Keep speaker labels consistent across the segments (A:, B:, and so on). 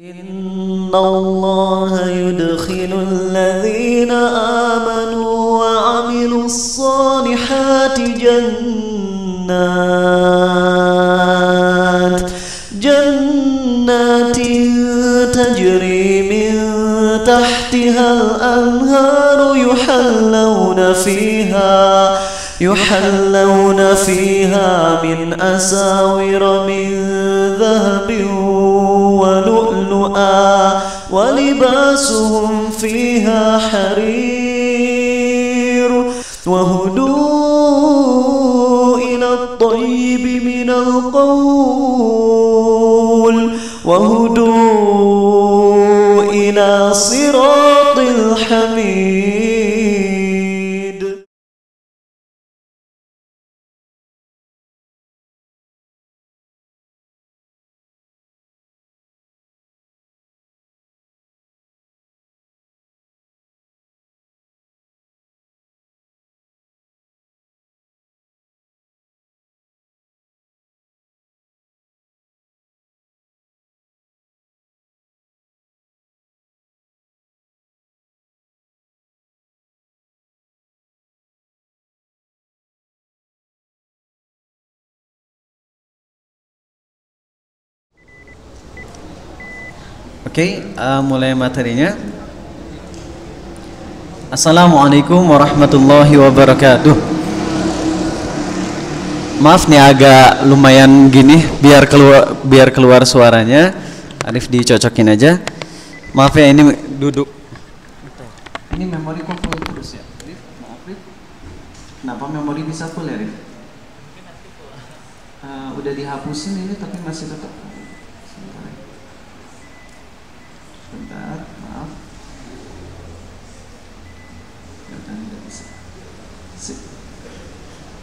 A: Innallaha yudkhilul ladzina amanu wa 'amilus solihati jannatin tajri min tahtihal anharu yuhallawna fiha min asawira min dhahabin wa lu'lu'a wa libasuhum fiha harir wa hudu ila at-tayyib min al-qawl wa hudu ila siratil hamid.
B: Oke, mulai materinya. Assalamualaikum warahmatullahi wabarakatuh. Maaf nih agak lumayan gini, biar keluar suaranya. Arif dicocokin aja. Maaf ya, ini duduk. Ini memori kok full terus ya, Arif? Maaf Arif. Kenapa memori bisa full ya, Arif? Udah dihapusin ini tapi masih tetap. Bentar, maaf. Tidak bisa.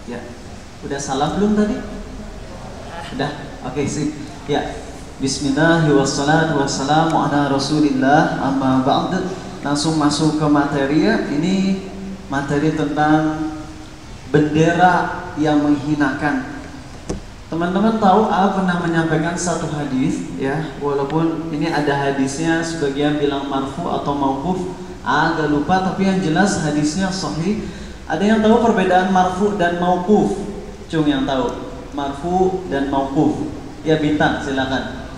B: Ya, udah salam belum tadi? Udah, oke sip. Ya, Bismillahirrahmanirrahim. Wassalamu ala Rasulillah. Amma ba'd. Langsung masuk ke materi ya. Ini materi tentang bendera yang menghinakan. Teman-teman tahu pernah menyampaikan satu hadis ya, walaupun ini ada hadisnya sebagian bilang marfu atau mauquf, agak lupa, tapi yang jelas hadisnya sahih. Ada yang tahu perbedaan marfu dan mauquf? Cung yang tahu marfu dan mauquf? Ya bintang silakan.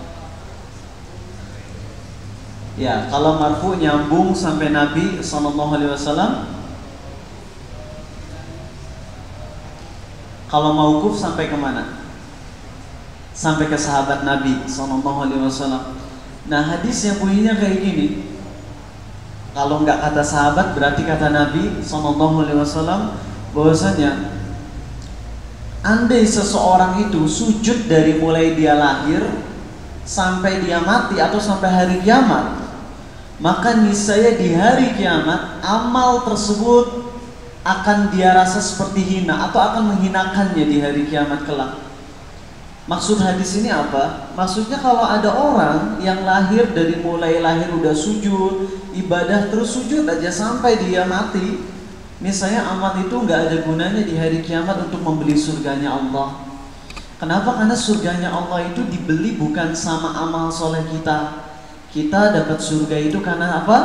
B: Ya, kalau marfu nyambung sampai Nabi SAW. Kalau mauquf sampai kemana? Sampai ke sahabat Nabi SAW. Nah, hadis yang bunyinya kayak gini. Kalau nggak kata sahabat berarti kata Nabi SAW, bahwasanya andai seseorang itu sujud dari mulai dia lahir sampai dia mati atau sampai hari kiamat, maka niscaya di hari kiamat amal tersebut akan dia rasa seperti hina atau akan menghinakannya di hari kiamat kelak. Maksud hadis ini apa? Maksudnya kalau ada orang yang lahir dari mulai lahir udah sujud, ibadah terus sujud aja sampai dia mati, misalnya amal itu nggak ada gunanya di hari kiamat untuk membeli surganya Allah. Kenapa? Karena surganya Allah itu dibeli bukan sama amal soleh kita. Kita dapat surga itu karena apa?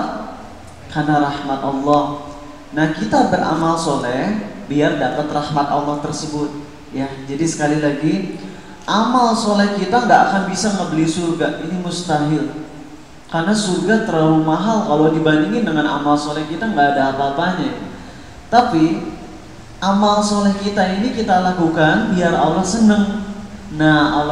B: Karena rahmat Allah. Nah, kita beramal soleh biar dapat rahmat Allah tersebut. Ya, jadi sekali lagi, amal soleh kita nggak akan bisa ngebeli surga, ini mustahil. Karena surga terlalu mahal kalau dibandingin dengan amal soleh kita, nggak ada apa-apanya. Tapi amal soleh kita ini kita lakukan biar Allah senang. Nah,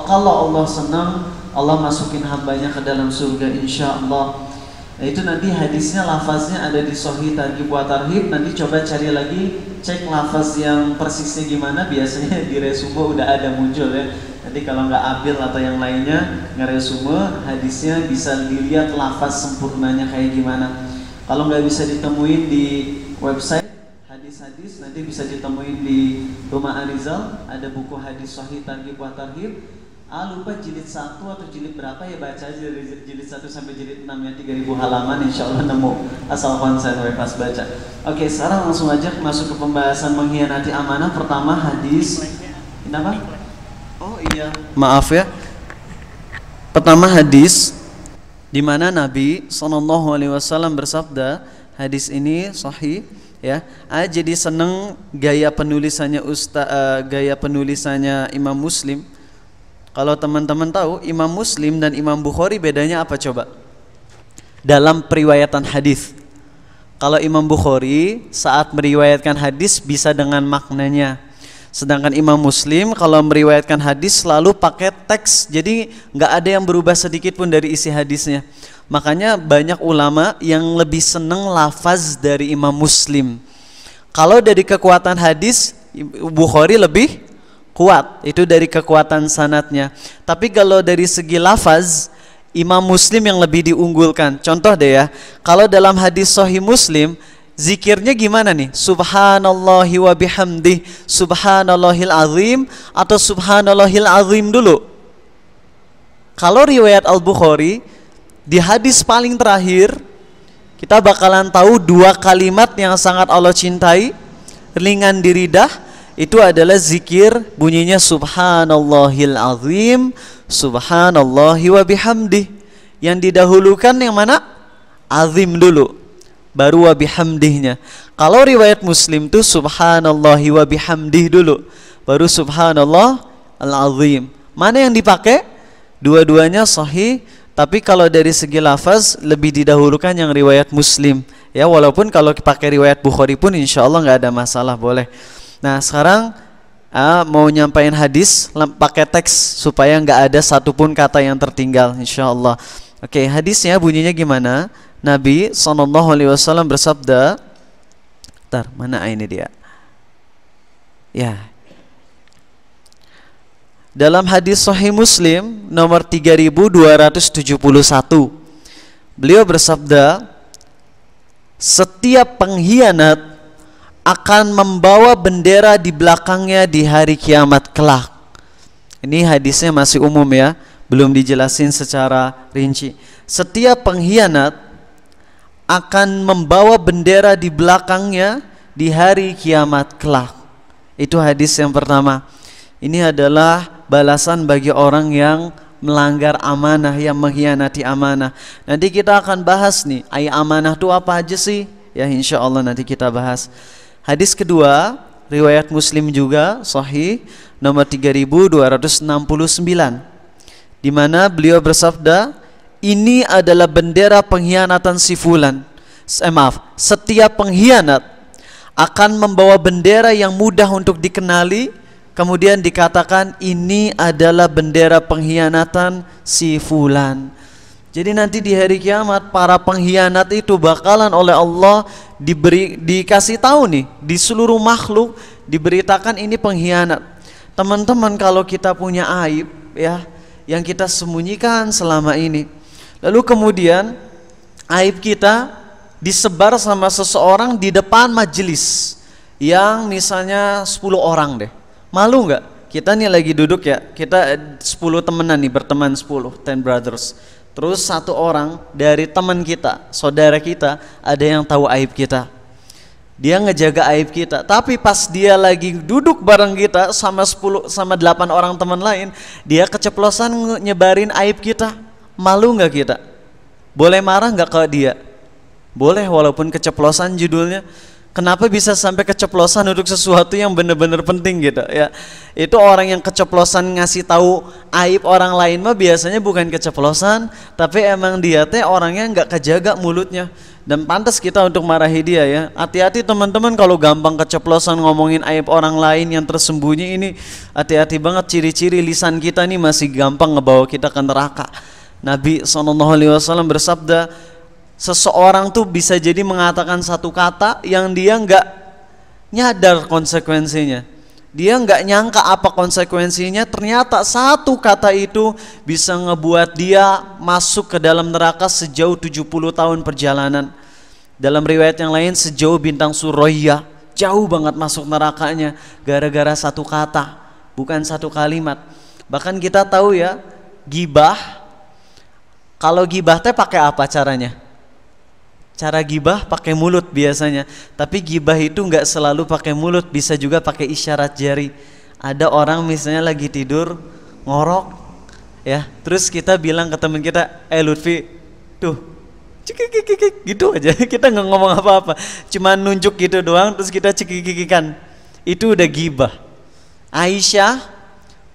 B: kalau Allah senang, Allah masukin hambanya ke dalam surga insya Allah. Nah, itu nanti hadisnya, lafaznya ada di Sahih Targhib wa Tarhib. Nanti coba cari lagi, cek lafaz yang persisnya gimana. Biasanya di resume udah ada muncul ya. Nanti kalau nggak Abil atau yang lainnya ngeresume hadisnya, bisa dilihat lafaz sempurnanya kayak gimana. Kalau nggak bisa ditemuin di website hadis-hadis, nanti bisa ditemuin di Rumah Arizal. Ada buku hadis Sahih Targhib wa Tarhib. Lupa jilid 1 atau jilid berapa ya, baca aja dari jilid 1 sampai jilid 6 ya, 3000 halaman insya Allah nemu, asal konsen pas baca. Oke, sekarang langsung aja masuk ke pembahasan mengkhianati amanah. Pertama hadis, kenapa? Oh iya, maaf ya. Pertama hadis di mana Nabi SAW bersabda, hadis ini sahih ya. Jadi seneng gaya penulisannya gaya penulisannya Imam Muslim. Kalau teman-teman tahu, Imam Muslim dan Imam Bukhari bedanya apa coba? Dalam periwayatan hadis. Kalau Imam Bukhari saat meriwayatkan hadis bisa dengan maknanya. Sedangkan Imam Muslim kalau meriwayatkan hadis selalu pakai teks. Jadi nggak ada yang berubah sedikit pun dari isi hadisnya. Makanya banyak ulama yang lebih seneng lafaz dari Imam Muslim. Kalau dari kekuatan hadis, Bukhari lebih kuat. Itu dari kekuatan sanadnya. Tapi kalau dari segi lafaz, Imam Muslim yang lebih diunggulkan. Contoh deh ya, kalau dalam hadis Sahih Muslim, zikirnya gimana nih? Subhanallahi wa bihamdih, subhanallahil azim, atau subhanallahil azim dulu? Kalau riwayat Al-Bukhari, di hadis paling terakhir, kita bakalan tahu dua kalimat yang sangat Allah cintai, ringan di lidah, itu adalah zikir bunyinya subhanallahil azim, subhanallahi wa bihamdih. Yang didahulukan yang mana? Azim dulu, baru wa bihamdihnya. Kalau riwayat Muslim tuh subhanallahi wa bihamdih dulu, baru subhanallah al-azim. Mana yang dipakai? Dua-duanya sahih, tapi kalau dari segi lafaz lebih didahulukan yang riwayat Muslim. Ya, walaupun kalau pakai riwayat Bukhari pun insya Allah nggak ada masalah, boleh. Nah sekarang mau nyampain hadis pakai teks supaya nggak ada satupun kata yang tertinggal, insya Allah. Oke, hadisnya bunyinya gimana? Nabi SAW bersabda, mana ini dia? Ya, dalam hadis Sahih Muslim nomor 3271, beliau bersabda, setiap pengkhianat akan membawa bendera di belakangnya di hari kiamat kelak. Ini hadisnya masih umum ya, belum dijelasin secara rinci. Setiap pengkhianat akan membawa bendera di belakangnya di hari kiamat kelak. Itu hadis yang pertama. Ini adalah balasan bagi orang yang melanggar amanah, yang mengkhianati amanah. Nanti kita akan bahas nih, amanah itu apa aja sih? Ya insya Allah nanti kita bahas. Hadis kedua, riwayat Muslim juga sahih nomor 3269, di mana beliau bersabda, ini adalah bendera pengkhianatan si fulan. Setiap pengkhianat akan membawa bendera yang mudah untuk dikenali, kemudian dikatakan ini adalah bendera pengkhianatan si fulan. Jadi nanti di hari kiamat para pengkhianat itu bakalan oleh Allah dikasih tahu nih, di seluruh makhluk diberitakan ini pengkhianat. Teman-teman, kalau kita punya aib ya yang kita sembunyikan selama ini, lalu kemudian aib kita disebar sama seseorang di depan majelis yang misalnya 10 orang deh, malu nggak? Kita nih lagi duduk ya, kita 10 temenan nih, berteman 10 brothers. Terus satu orang dari teman kita, saudara kita, ada yang tahu aib kita. Dia ngejaga aib kita, tapi pas dia lagi duduk bareng kita sama 8 orang teman lain, dia keceplosan nyebarin aib kita. Malu nggak kita? Boleh marah nggak ke dia? Boleh, walaupun keceplosan judulnya. Kenapa bisa sampai keceplosan untuk sesuatu yang benar-benar penting gitu ya? Itu orang yang keceplosan ngasih tahu aib orang lain mah biasanya bukan keceplosan, tapi emang dia teh orangnya nggak kejaga mulutnya. Dan pantas kita untuk marahi dia ya. Hati-hati teman-teman kalau gampang keceplosan ngomongin aib orang lain yang tersembunyi ini. Hati-hati banget, ciri-ciri lisan kita nih masih gampang ngebawa kita ke neraka. Nabi SAW bersabda, seseorang tuh bisa jadi mengatakan satu kata yang dia nggak nyadar konsekuensinya. Dia nggak nyangka apa konsekuensinya, ternyata satu kata itu bisa ngebuat dia masuk ke dalam neraka sejauh 70 tahun perjalanan. Dalam riwayat yang lain sejauh bintang Suraya, jauh banget masuk nerakanya gara-gara satu kata, bukan satu kalimat. Bahkan kita tahu ya, gibah, kalau gibah teh pakai apa caranya? Cara gibah pakai mulut biasanya, tapi gibah itu nggak selalu pakai mulut, bisa juga pakai isyarat jari. Ada orang misalnya lagi tidur ngorok, ya, terus kita bilang ke teman kita, Lutfi, Tuh, cekikikik gitu aja. Kita nggak ngomong apa-apa, cuma nunjuk gitu doang, terus kita cekikikikan. Itu udah gibah. Aisyah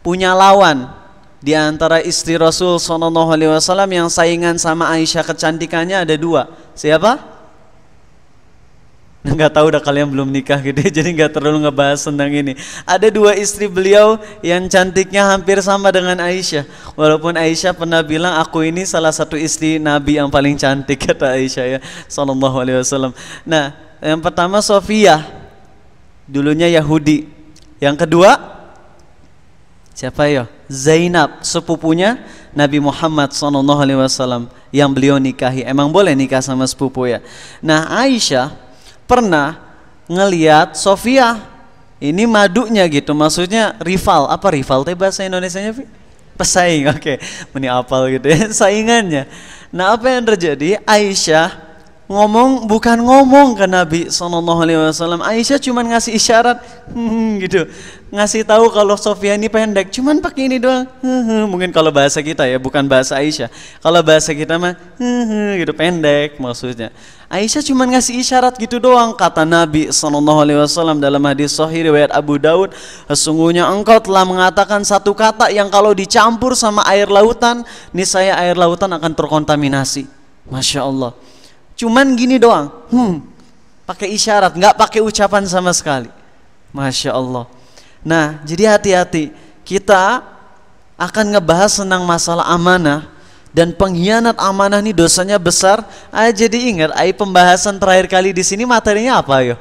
B: punya lawan di antara istri Rasul SAW yang saingan sama Aisyah kecantikannya ada dua. Siapa? Nggak tahu, udah kalian belum nikah gitu ya, jadi nggak terlalu ngebahas tentang ini. Ada dua istri beliau yang cantiknya hampir sama dengan Aisyah. Walaupun Aisyah pernah bilang, aku ini salah satu istri Nabi yang paling cantik, kata Aisyah ya, SAW. Nah, yang pertama Sofia, dulunya Yahudi. Yang kedua siapa ya? Zainab, sepupunya Nabi Muhammad SAW yang beliau nikahi. Emang boleh nikah sama sepupu ya. Nah, Aisyah pernah ngeliat Sofia ini madunya gitu, maksudnya rival. Apa rival teh bahasa Indonesianya, Fi? Pesaing, oke. Meni apal gitu ya, saingannya. Nah, apa yang terjadi? Aisyah bukan ngomong ke Nabi SAW. Aisyah cuman ngasih isyarat gitu, ngasih tahu kalau Sofia ini pendek, cuman pakai ini doang. Mungkin kalau bahasa kita ya, bukan bahasa Aisyah. Kalau bahasa kita mah gitu, pendek maksudnya. Aisyah cuma ngasih isyarat gitu doang. Kata Nabi SAW dalam hadis sahih riwayat Abu Daud, sesungguhnya engkau telah mengatakan satu kata yang kalau dicampur sama air lautan, niscaya air lautan akan terkontaminasi. Masya Allah. Cuman gini doang, pakai isyarat, nggak pakai ucapan sama sekali. Masya Allah. Nah, jadi hati-hati. Kita akan ngebahas tentang masalah amanah. Dan pengkhianat amanah ini dosanya besar. Jadi ingat, pembahasan terakhir kali di sini materinya apa yo?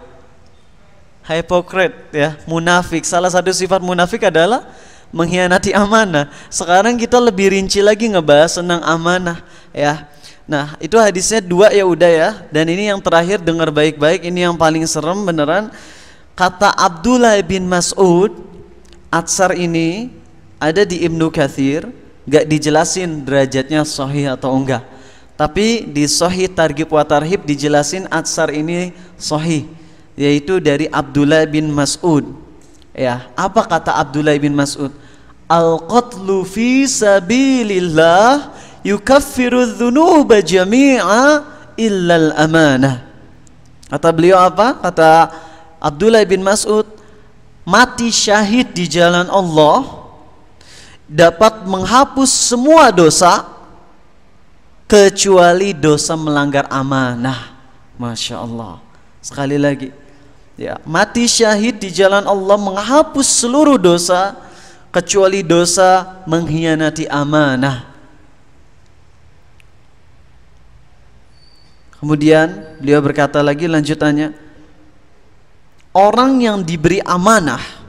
B: Hipokrit ya, munafik. Salah satu sifat munafik adalah mengkhianati amanah. Sekarang kita lebih rinci lagi ngebahas tentang amanah ya. Nah, itu hadisnya dua ya udah ya. Dan ini yang terakhir, dengar baik-baik, ini yang paling serem beneran. Kata Abdullah bin Mas'ud, Atsar ini ada di Ibnu Katsir. Gak dijelasin derajatnya sahih atau enggak, tapi di Sahih Targhib wa Tarhib dijelasin Atsar ini sahih, yaitu dari Abdullah bin Mas'ud ya. Apa kata Abdullah bin Mas'ud? Al-qatlu fi sabilillah yukaffiru dzunuba jami'a illal amanah. Kata beliau apa? Kata Abdullah bin Mas'ud, mati syahid di jalan Allah dapat menghapus semua dosa kecuali dosa melanggar amanah. Masya Allah. Sekali lagi ya, mati syahid di jalan Allah menghapus seluruh dosa kecuali dosa mengkhianati amanah. Kemudian beliau berkata lagi lanjutannya, orang yang diberi amanah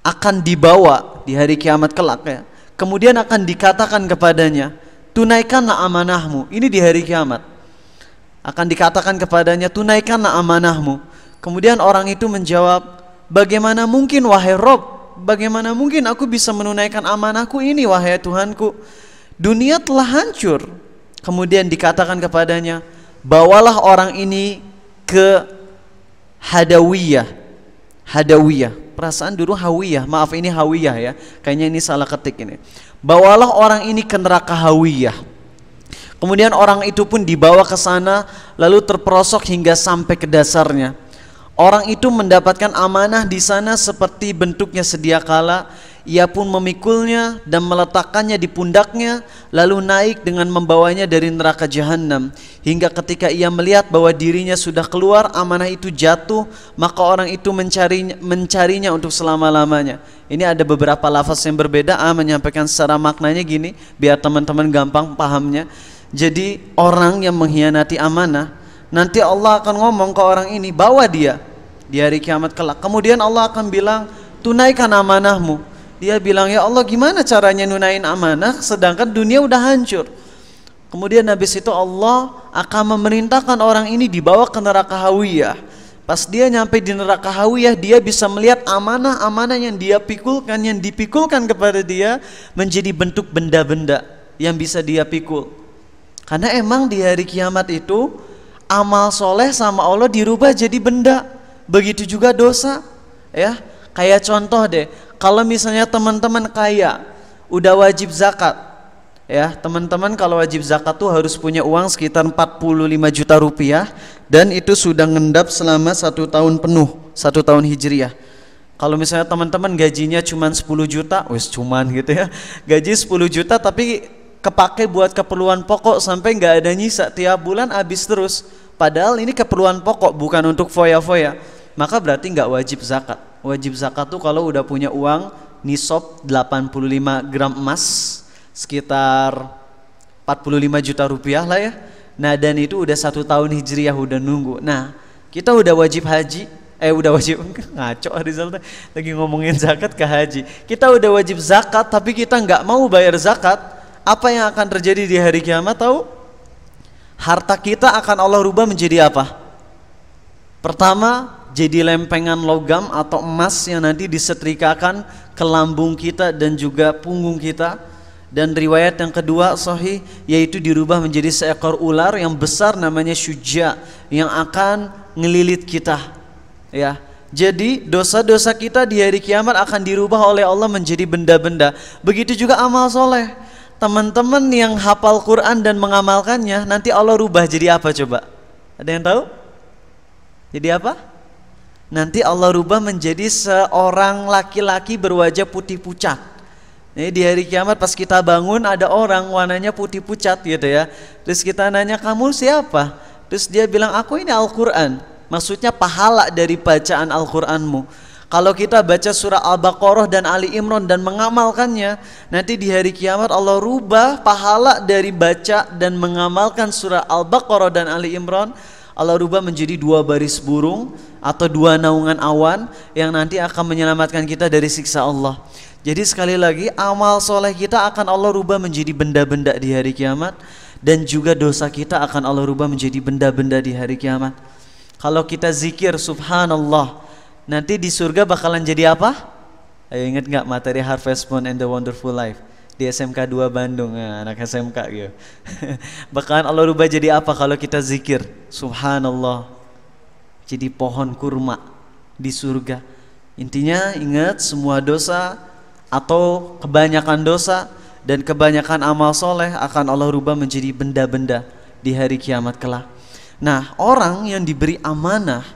B: akan dibawa di hari kiamat kelak ya. Kemudian akan dikatakan kepadanya, tunaikanlah amanahmu. Ini di hari kiamat. Akan dikatakan kepadanya, tunaikanlah amanahmu. Kemudian orang itu menjawab, bagaimana mungkin wahai Rob? Bagaimana mungkin aku bisa menunaikan amanahku ini wahai Tuhanku? Dunia telah hancur. Kemudian dikatakan kepadanya, bawalah orang ini ke Hadawiyah. Hadawiyah. Perasaan dulu Hawiyah, maaf ini Hawiyah ya. Kayaknya ini salah ketik ini. Bawalah orang ini ke neraka Hawiyah. Kemudian orang itu pun dibawa ke sana, lalu terperosok hingga sampai ke dasarnya. Orang itu mendapatkan amanah di sana seperti bentuknya sedia kala. Ia pun memikulnya dan meletakkannya di pundaknya, lalu naik dengan membawanya dari neraka jahanam. Hingga ketika ia melihat bahwa dirinya sudah keluar, amanah itu jatuh, maka orang itu mencarinya untuk selama-lamanya. Ini ada beberapa lafaz yang berbeda. Menyampaikan secara maknanya gini, biar teman-teman gampang pahamnya. Jadi orang yang mengkhianati amanah, nanti Allah akan ngomong ke orang ini, bawa dia di hari kiamat kelak. Kemudian Allah akan bilang, tunaikan amanahmu. Dia bilang, ya Allah gimana caranya nunain amanah sedangkan dunia udah hancur. Kemudian habis itu Allah akan memerintahkan orang ini dibawa ke neraka Hawiyah. Pas dia nyampe di neraka Hawiyah, dia bisa melihat amanah-amanah yang dia pikulkan, yang dipikulkan kepada dia menjadi bentuk benda-benda yang bisa dia pikul. Karena emang di hari kiamat itu amal soleh sama Allah dirubah jadi benda. Begitu juga dosa ya. Kayak contoh deh, kalau misalnya teman-teman kaya, udah wajib zakat,
C: Ya, teman-teman, kalau wajib zakat tuh harus punya uang sekitar 45 juta rupiah, dan itu sudah ngendap selama 1 tahun penuh, 1 tahun hijriah. Kalau misalnya teman-teman gajinya cuma 10 juta, wes cuman gitu ya, gaji 10 juta tapi kepake buat keperluan pokok sampai nggak ada nyisa, tiap bulan habis terus. Padahal ini keperluan pokok, bukan untuk foya-foya. Maka berarti nggak wajib zakat. Wajib zakat tuh kalau udah punya uang nisab 85 gram emas, sekitar 45 juta rupiah lah ya. Nah, dan itu udah 1 tahun hijriah udah nunggu. Nah, kita udah wajib haji, udah wajib ngaco Rizal lagi ngomongin zakat ke haji. Kita udah wajib zakat tapi kita nggak mau bayar zakat. Apa yang akan terjadi di hari kiamat tahu? Harta kita akan Allah rubah menjadi apa? Pertama, jadi lempengan logam atau emas yang nanti disetrikakan ke lambung kita dan juga punggung kita. Dan riwayat yang kedua sahih, yaitu dirubah menjadi seekor ular yang besar namanya Syuja, yang akan ngelilit kita, ya. Jadi dosa-dosa kita di hari kiamat akan dirubah oleh Allah menjadi benda-benda. Begitu juga amal soleh. Teman-teman yang hafal Quran dan mengamalkannya, nanti Allah rubah jadi apa coba? Ada yang tahu? Jadi apa? Nanti Allah rubah menjadi seorang laki-laki berwajah putih pucat. Ini di hari kiamat pas kita bangun ada orang warnanya putih pucat gitu ya. Terus kita nanya, kamu siapa? Terus dia bilang, aku ini Al-Quran. Maksudnya pahala dari bacaan Al-Quranmu. Kalau kita baca surah Al-Baqarah dan Ali Imran dan mengamalkannya, nanti di hari kiamat Allah rubah pahala dari baca dan mengamalkan surah Al-Baqarah dan Ali Imran, Allah rubah menjadi 2 baris burung atau 2 naungan awan yang nanti akan menyelamatkan kita dari siksa Allah. Jadi sekali lagi, amal soleh kita akan Allah rubah menjadi benda-benda di hari kiamat, dan juga dosa kita akan Allah rubah menjadi benda-benda di hari kiamat. Kalau kita zikir subhanallah, nanti di surga bakalan jadi apa? Ayo ingat nggak materi Harvest Moon and the Wonderful Life di SMK 2 Bandung, nah, anak SMK gitu. Bakalan Allah rubah jadi apa kalau kita zikir subhanallah? Jadi pohon kurma di surga. Intinya ingat, semua dosa atau kebanyakan dosa dan kebanyakan amal soleh akan Allah rubah menjadi benda-benda di hari kiamat kelak. Nah, orang yang diberi amanah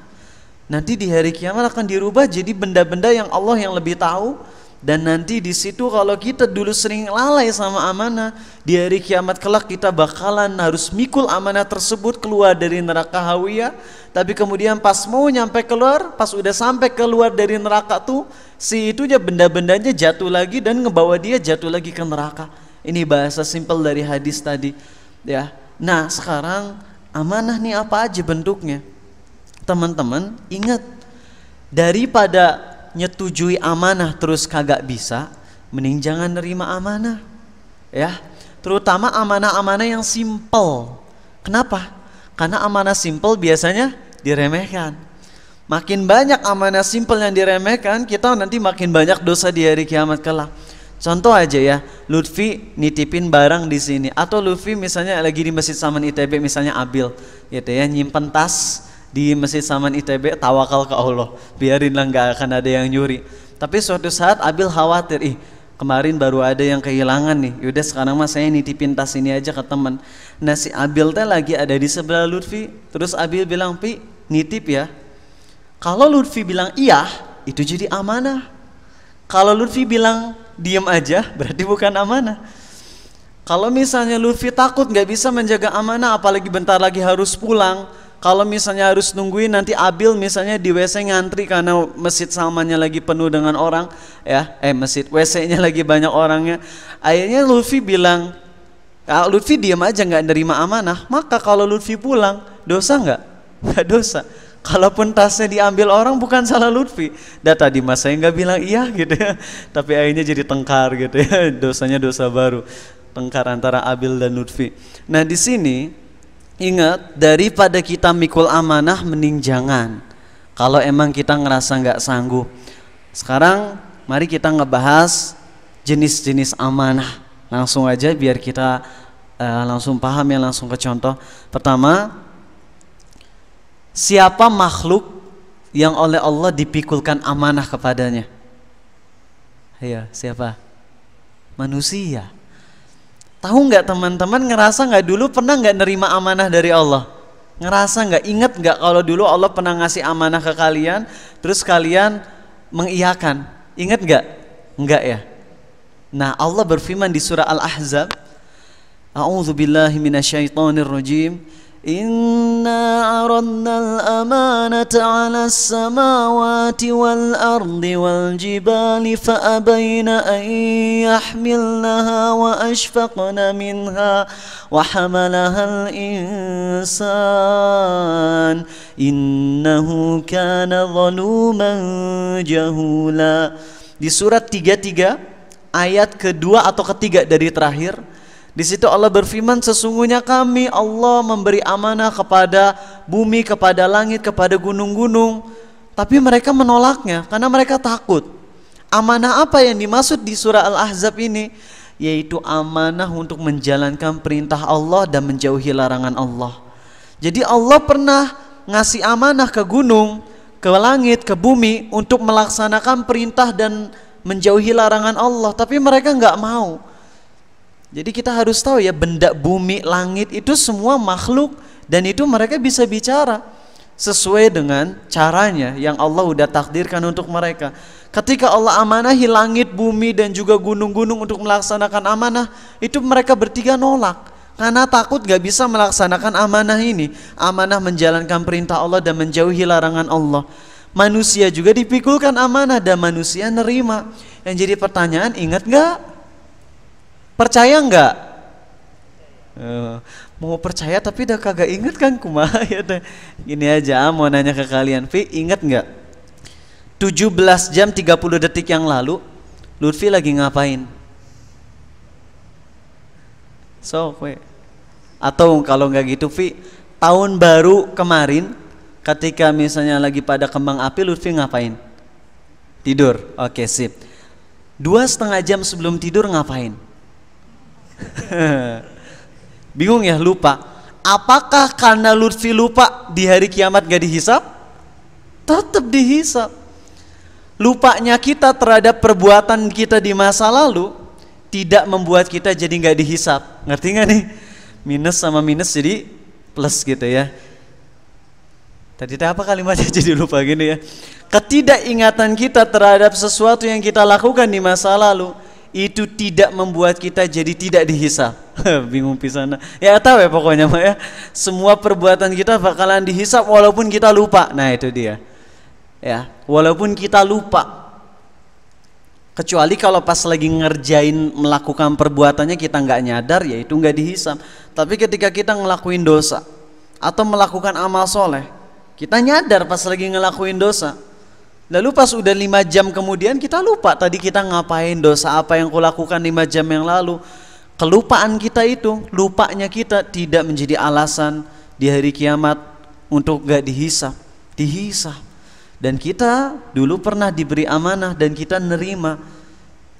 C: nanti di hari kiamat akan dirubah jadi benda-benda yang Allah yang lebih tahu. Dan nanti di situ kalau kita dulu sering lalai sama amanah, di hari kiamat kelak kita bakalan harus mikul amanah tersebut keluar dari neraka hawiyah. Tapi kemudian pas mau nyampe keluar, pas udah sampai keluar dari neraka tuh, si itu aja benda-bendanya jatuh lagi dan ngebawa dia jatuh lagi ke neraka. Ini bahasa simpel dari hadis tadi, ya. Nah, sekarang amanah nih apa aja bentuknya? Teman-teman ingat, daripada nyetujui amanah terus kagak bisa, mending jangan nerima amanah, ya. Terutama amanah-amanah yang simpel. Kenapa? Karena amanah simpel biasanya diremehkan. Makin banyak amanah simpel yang diremehkan, kita nanti makin banyak dosa di hari kiamat kelak. Contoh aja ya, Lutfi nitipin barang di sini, atau Lutfi misalnya lagi di Masjid Saman ITB, misalnya Abil, gitu ya, nyimpen tas di Masjid Saman ITB, tawakal ke Allah, biarinlah, nggak akan ada yang nyuri. Tapi suatu saat Abil khawatir, kemarin baru ada yang kehilangan nih, yaudah sekarang mas saya nitipin tas ini aja ke teman. Nah, si Abil teh lagi ada di sebelah Lutfi, terus Abil bilang, Pi nitip ya. Kalau Lutfi bilang iya, itu jadi amanah. Kalau Lutfi bilang diem aja, berarti bukan amanah. Kalau misalnya Lutfi takut nggak bisa menjaga amanah, apalagi bentar lagi harus pulang, kalau misalnya harus nungguin nanti Abil misalnya di WC ngantri karena Masjid Salmannya lagi penuh dengan orang, ya, masjid WC-nya lagi banyak orangnya. Akhirnya Lutfi bilang, Lutfi diam aja nggak nerima amanah. Maka kalau Lutfi pulang, dosa nggak? Nggak dosa. Kalaupun tasnya diambil orang, bukan salah Lutfi. Dan tadi mas saya nggak bilang iya gitu ya, tapi akhirnya jadi tengkar gitu ya. Dosanya dosa baru, tengkar antara Abil dan Lutfi. Nah di sini ingat, daripada kita mikul amanah, mending jangan. Kalau emang kita ngerasa nggak sanggup. Sekarang mari kita ngebahas jenis-jenis amanah. Langsung aja biar kita langsung paham ya, langsung ke contoh. Pertama, siapa makhluk yang oleh Allah dipikulkan amanah kepadanya? Ya, siapa? Manusia. Tahu nggak teman-teman, ngerasa nggak dulu pernah nggak nerima amanah dari Allah? Ngerasa nggak, ingat nggak kalau dulu Allah pernah ngasih amanah ke kalian, terus kalian mengiyakan? Ingat nggak? Enggak ya? Nah, Allah berfirman di surah Al-Ahzab, A'udzu billahi minasyaitonir rajim. Inna aradna al-amanata 'ala as-samawati wal-ardi wal-jibali fa'abayna an yahmilnaha wa ashfaqna minha wa hamalaha al-insan innahu kana zaluman jahula. Di surat 33 ayat kedua atau ketiga dari terakhir, di situ Allah berfirman, sesungguhnya kami Allah memberi amanah kepada bumi, kepada langit, kepada gunung-gunung, tapi mereka menolaknya karena mereka takut. Amanah apa yang dimaksud di surah Al-Ahzab ini? Yaitu amanah untuk menjalankan perintah Allah dan menjauhi larangan Allah. Jadi Allah pernah ngasih amanah ke gunung, ke langit, ke bumi untuk melaksanakan perintah dan menjauhi larangan Allah, tapi mereka nggak mau. Jadi kita harus tahu ya, benda bumi, langit itu semua makhluk, dan itu mereka bisa bicara sesuai dengan caranya yang Allah udah takdirkan untuk mereka. Ketika Allah amanahi langit, bumi dan juga gunung-gunung untuk melaksanakan amanah, itu mereka bertiga nolak karena takut gak bisa melaksanakan amanah ini, amanah menjalankan perintah Allah dan menjauhi larangan Allah. Manusia juga dipikulkan amanah dan manusia nerima. Yang jadi pertanyaan, ingat gak? Percaya nggak? Mau percaya tapi udah kagak inget kan kumaha ya teh. Gini aja mau nanya ke kalian, Fi, inget nggak? 17 jam 30 detik yang lalu Lutfi lagi ngapain? So, atau kalau nggak gitu, Fi, tahun baru kemarin ketika misalnya lagi pada kembang api, Lutfi ngapain? Tidur. Oke, sip. 2,5 jam sebelum tidur ngapain? Bingung ya, lupa. Apakah karena Lutfi lupa di hari kiamat gak dihisap? Tetap dihisap. Lupanya kita terhadap perbuatan kita di masa lalu tidak membuat kita jadi gak dihisap. Ngerti gak nih? Minus sama minus jadi plus gitu ya. Tadi apa kalimatnya jadi lupa gini ya. Ketidakingatan kita terhadap sesuatu yang kita lakukan di masa lalu itu tidak membuat kita jadi tidak dihisap. Bingung pisan. Ya tahu ya pokoknya Mbak ya. Semua perbuatan kita bakalan dihisap walaupun kita lupa. Nah itu dia. Ya, walaupun kita lupa. Kecuali kalau pas lagi ngerjain melakukan perbuatannya kita nggak nyadar, ya itu nggak dihisap. Tapi ketika kita ngelakuin dosa atau melakukan amal soleh, kita nyadar pas lagi ngelakuin dosa. Lalu pas udah 5 jam kemudian kita lupa tadi kita ngapain, dosa apa yang kulakukan 5 jam yang lalu. Kelupaan kita itu, lupanya kita tidak menjadi alasan di hari kiamat untuk gak dihisap. Dihisap. Dan kita dulu pernah diberi amanah dan kita nerima.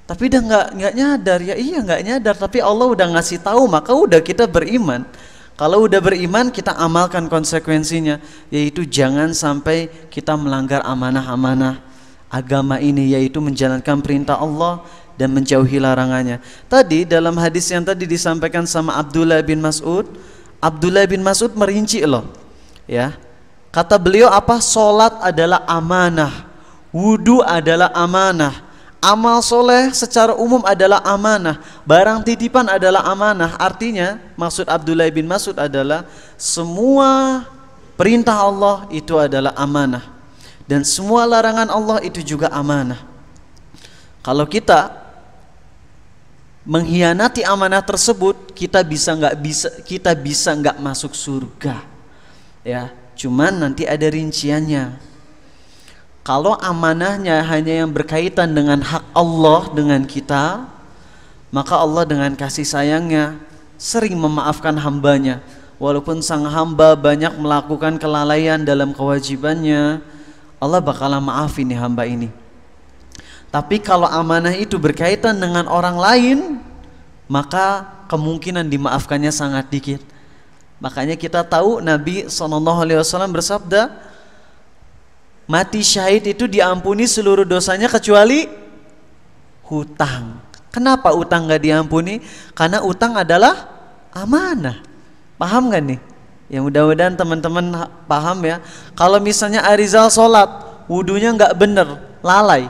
C: Tapi udah nggak nyadar, ya iya nggak nyadar. Tapi Allah udah ngasih tahu, maka udah kita beriman. Kalau udah beriman, kita amalkan konsekuensinya, yaitu jangan sampai kita melanggar amanah-amanah agama ini, yaitu menjalankan perintah Allah dan menjauhi larangannya. Tadi dalam hadis yang tadi disampaikan sama Abdullah bin Mas'ud merinci loh, ya. Kata beliau apa? Sholat adalah amanah, wudu adalah amanah, amal soleh secara umum adalah amanah, barang titipan adalah amanah. Artinya maksud Abdullah bin Mas'ud adalah semua perintah Allah itu adalah amanah dan semua larangan Allah itu juga amanah. Kalau kita mengkhianati amanah tersebut, kita bisa nggak masuk surga, ya. Cuman nanti ada rinciannya. Kalau amanahnya hanya yang berkaitan dengan hak Allah dengan kita, maka Allah dengan kasih sayangnya sering memaafkan hambanya. Walaupun sang hamba banyak melakukan kelalaian dalam kewajibannya, Allah bakalan maafin nih hamba ini. Tapi kalau amanah itu berkaitan dengan orang lain, maka kemungkinan dimaafkannya sangat dikit. Makanya kita tahu Nabi SAW bersabda, mati syahid itu diampuni seluruh dosanya kecuali hutang. Kenapa utang nggak diampuni? Karena utang adalah amanah. Paham nggak nih? Ya mudah-mudahan teman-teman paham ya. Kalau misalnya Arizal sholat, wudunya nggak bener, lalai,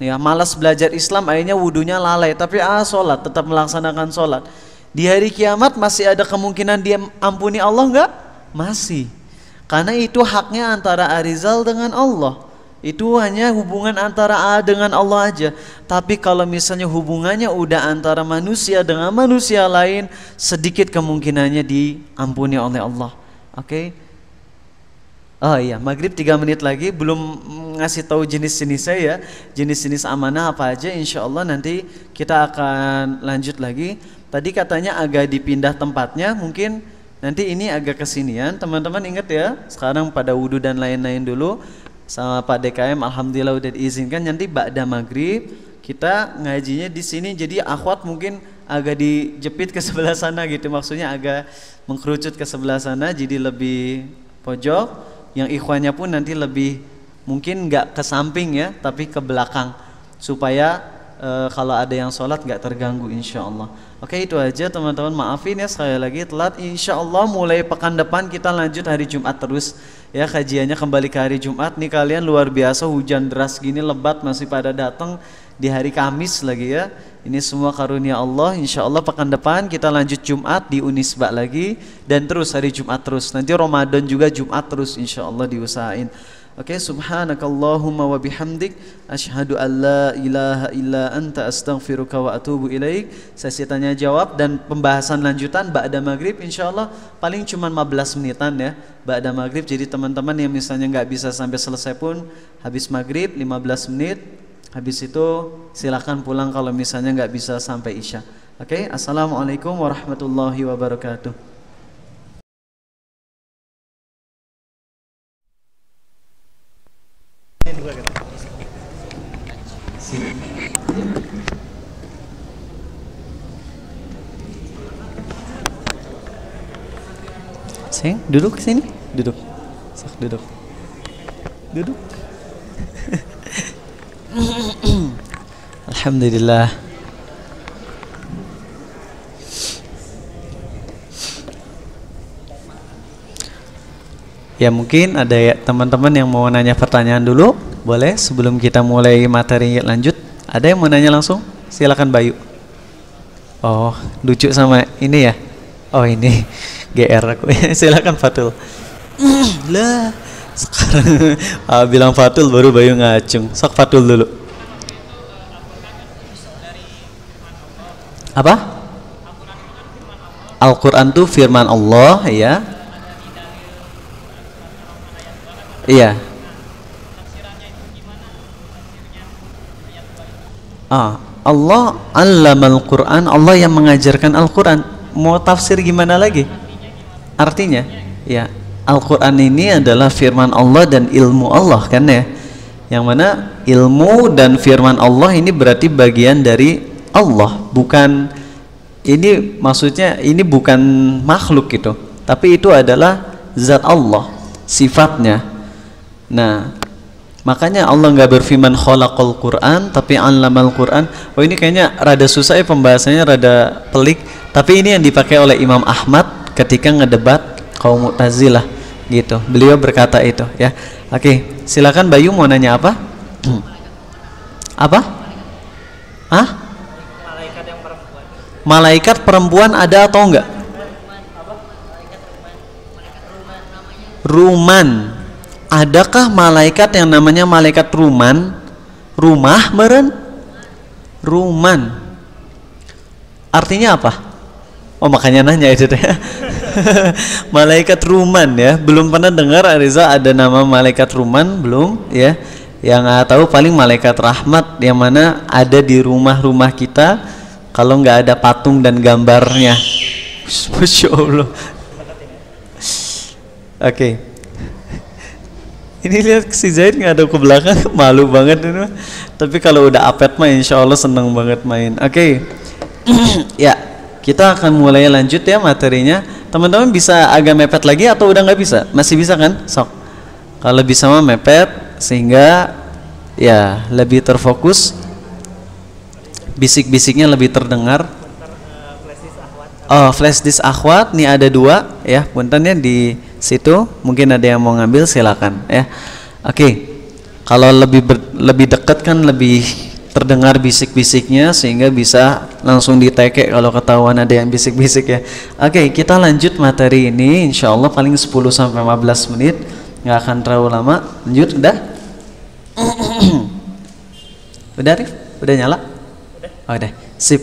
C: ya malas belajar Islam, akhirnya wudunya lalai, tapi sholat, tetap melaksanakan sholat. Di hari kiamat masih ada kemungkinan dia ampuni Allah nggak? Masih. Karena itu haknya antara Arizal dengan Allah. Itu hanya hubungan antara A dengan Allah aja. Tapi kalau misalnya hubungannya udah antara manusia dengan manusia lain, sedikit kemungkinannya diampuni oleh Allah. Oke? Oh iya, maghrib 3 menit lagi, belum ngasih tahu jenis-jenisnya ya. Jenis-jenis amanah apa aja, insya Allah nanti kita akan lanjut lagi. Tadi katanya agak dipindah tempatnya, mungkin nanti ini agak kesinian. Teman-teman ingat ya, sekarang pada wudhu dan lain-lain dulu. Sama Pak DKM, alhamdulillah udah diizinkan. Nanti ba'da maghrib kita ngajinya di sini. Jadi akhwat mungkin agak dijepit ke sebelah sana gitu. Maksudnya agak mengkerucut ke sebelah sana, jadi lebih pojok. Yang ikhwannya pun nanti lebih mungkin nggak ke samping ya, tapi ke belakang supaya kalau ada yang sholat nggak terganggu, insya Allah. Oke, itu aja teman-teman, maafin ya sekali lagi telat. Insya Allah mulai pekan depan kita lanjut hari Jumat terus ya, kajiannya kembali ke hari Jumat. Nih kalian luar biasa, hujan deras gini lebat masih pada datang di hari Kamis lagi ya. Ini semua karunia Allah. Insya Allah pekan depan kita lanjut Jumat di Unisba lagi, dan terus hari Jumat terus. Nanti Ramadan juga Jumat terus, insya Allah diusahain. Oke, subhanakallahumma wa bihamdik asyhadu an la ilaha illa anta astaghfiruka wa atubu ilaik. Sesi tanya jawab dan pembahasan lanjutan ba'da maghrib insyaallah paling cuma 15 menitan ya ba'da maghrib. Jadi teman-teman yang misalnya nggak bisa sampai selesai pun habis maghrib 15 menit, habis itu silakan pulang kalau misalnya nggak bisa sampai isya. Oke, assalamualaikum warahmatullahi wabarakatuh. Sayang, duduk sini, duduk, duduk, duduk. Alhamdulillah. Ya mungkin ada ya teman-teman yang mau nanya pertanyaan dulu, boleh sebelum kita mulai materi lanjut. Ada yang mau nanya langsung? Silakan Bayu. Oh, lucu sama ini ya? Oh ini GR aku. Silakan Fatul. Lah, sekarang bilang Fatul baru Bayu ngacung. Sok Fatul dulu. Apa? Al-Quran itu firman Allah ya. Iya. Allah allamal Quran, Allah yang mengajarkan Al-Quran. Mau tafsir gimana lagi? Artinya, ya Al-Quran ini adalah firman Allah dan ilmu Allah kan ya. Yang mana ilmu dan firman Allah ini berarti bagian dari Allah, bukan ini maksudnya ini bukan makhluk gitu, tapi itu adalah zat Allah, sifatnya. Nah, makanya Allah nggak berfirman khalaqal Quran tapi 'allamal Quran. Oh ini kayaknya rada susah ya pembahasannya, rada pelik. Tapi ini yang dipakai oleh Imam Ahmad ketika ngedebat kaum Mu'tazilah gitu. Beliau berkata itu ya. Oke, silakan Bayu mau nanya apa? Apa? Hah? Malaikat yang perempuan. Malaikat perempuan ada atau enggak? Ruman. Adakah malaikat yang namanya malaikat ruman? Rumah meren? Ruman. Artinya apa? Oh makanya nanya itu deh. Malaikat ruman ya. Belum pernah dengar Ariza ada nama malaikat ruman, belum ya. Yang tahu paling malaikat rahmat yang mana ada di rumah-rumah kita kalau nggak ada patung dan gambarnya. Masya Allah. Oke. Ini lihat si Zaid ngadep ke belakang, malu banget ini. Tapi kalau udah apet mah insya Allah seneng banget main. Oke. Ya, kita akan mulai lanjut ya materinya. Teman-teman bisa agak mepet lagi atau udah nggak bisa? Masih bisa kan? Sok. Kalau bisa mah mepet sehingga ya lebih terfokus. bisik-bisiknya lebih terdengar. Oh, flash disk akhwat nih ada 2 ya, puntennya di situ. Mungkin ada yang mau ngambil, silakan ya. Oke. Kalau lebih dekat kan lebih terdengar bisik-bisiknya sehingga bisa langsung ditekek kalau ketahuan ada yang bisik-bisik ya. Oke, kita lanjut materi ini insyaallah paling 10 sampai 15 menit, nggak akan terlalu lama. Lanjut, udah? Udah, Rif? Udah nyala? Udah. Oh, udah. Sip.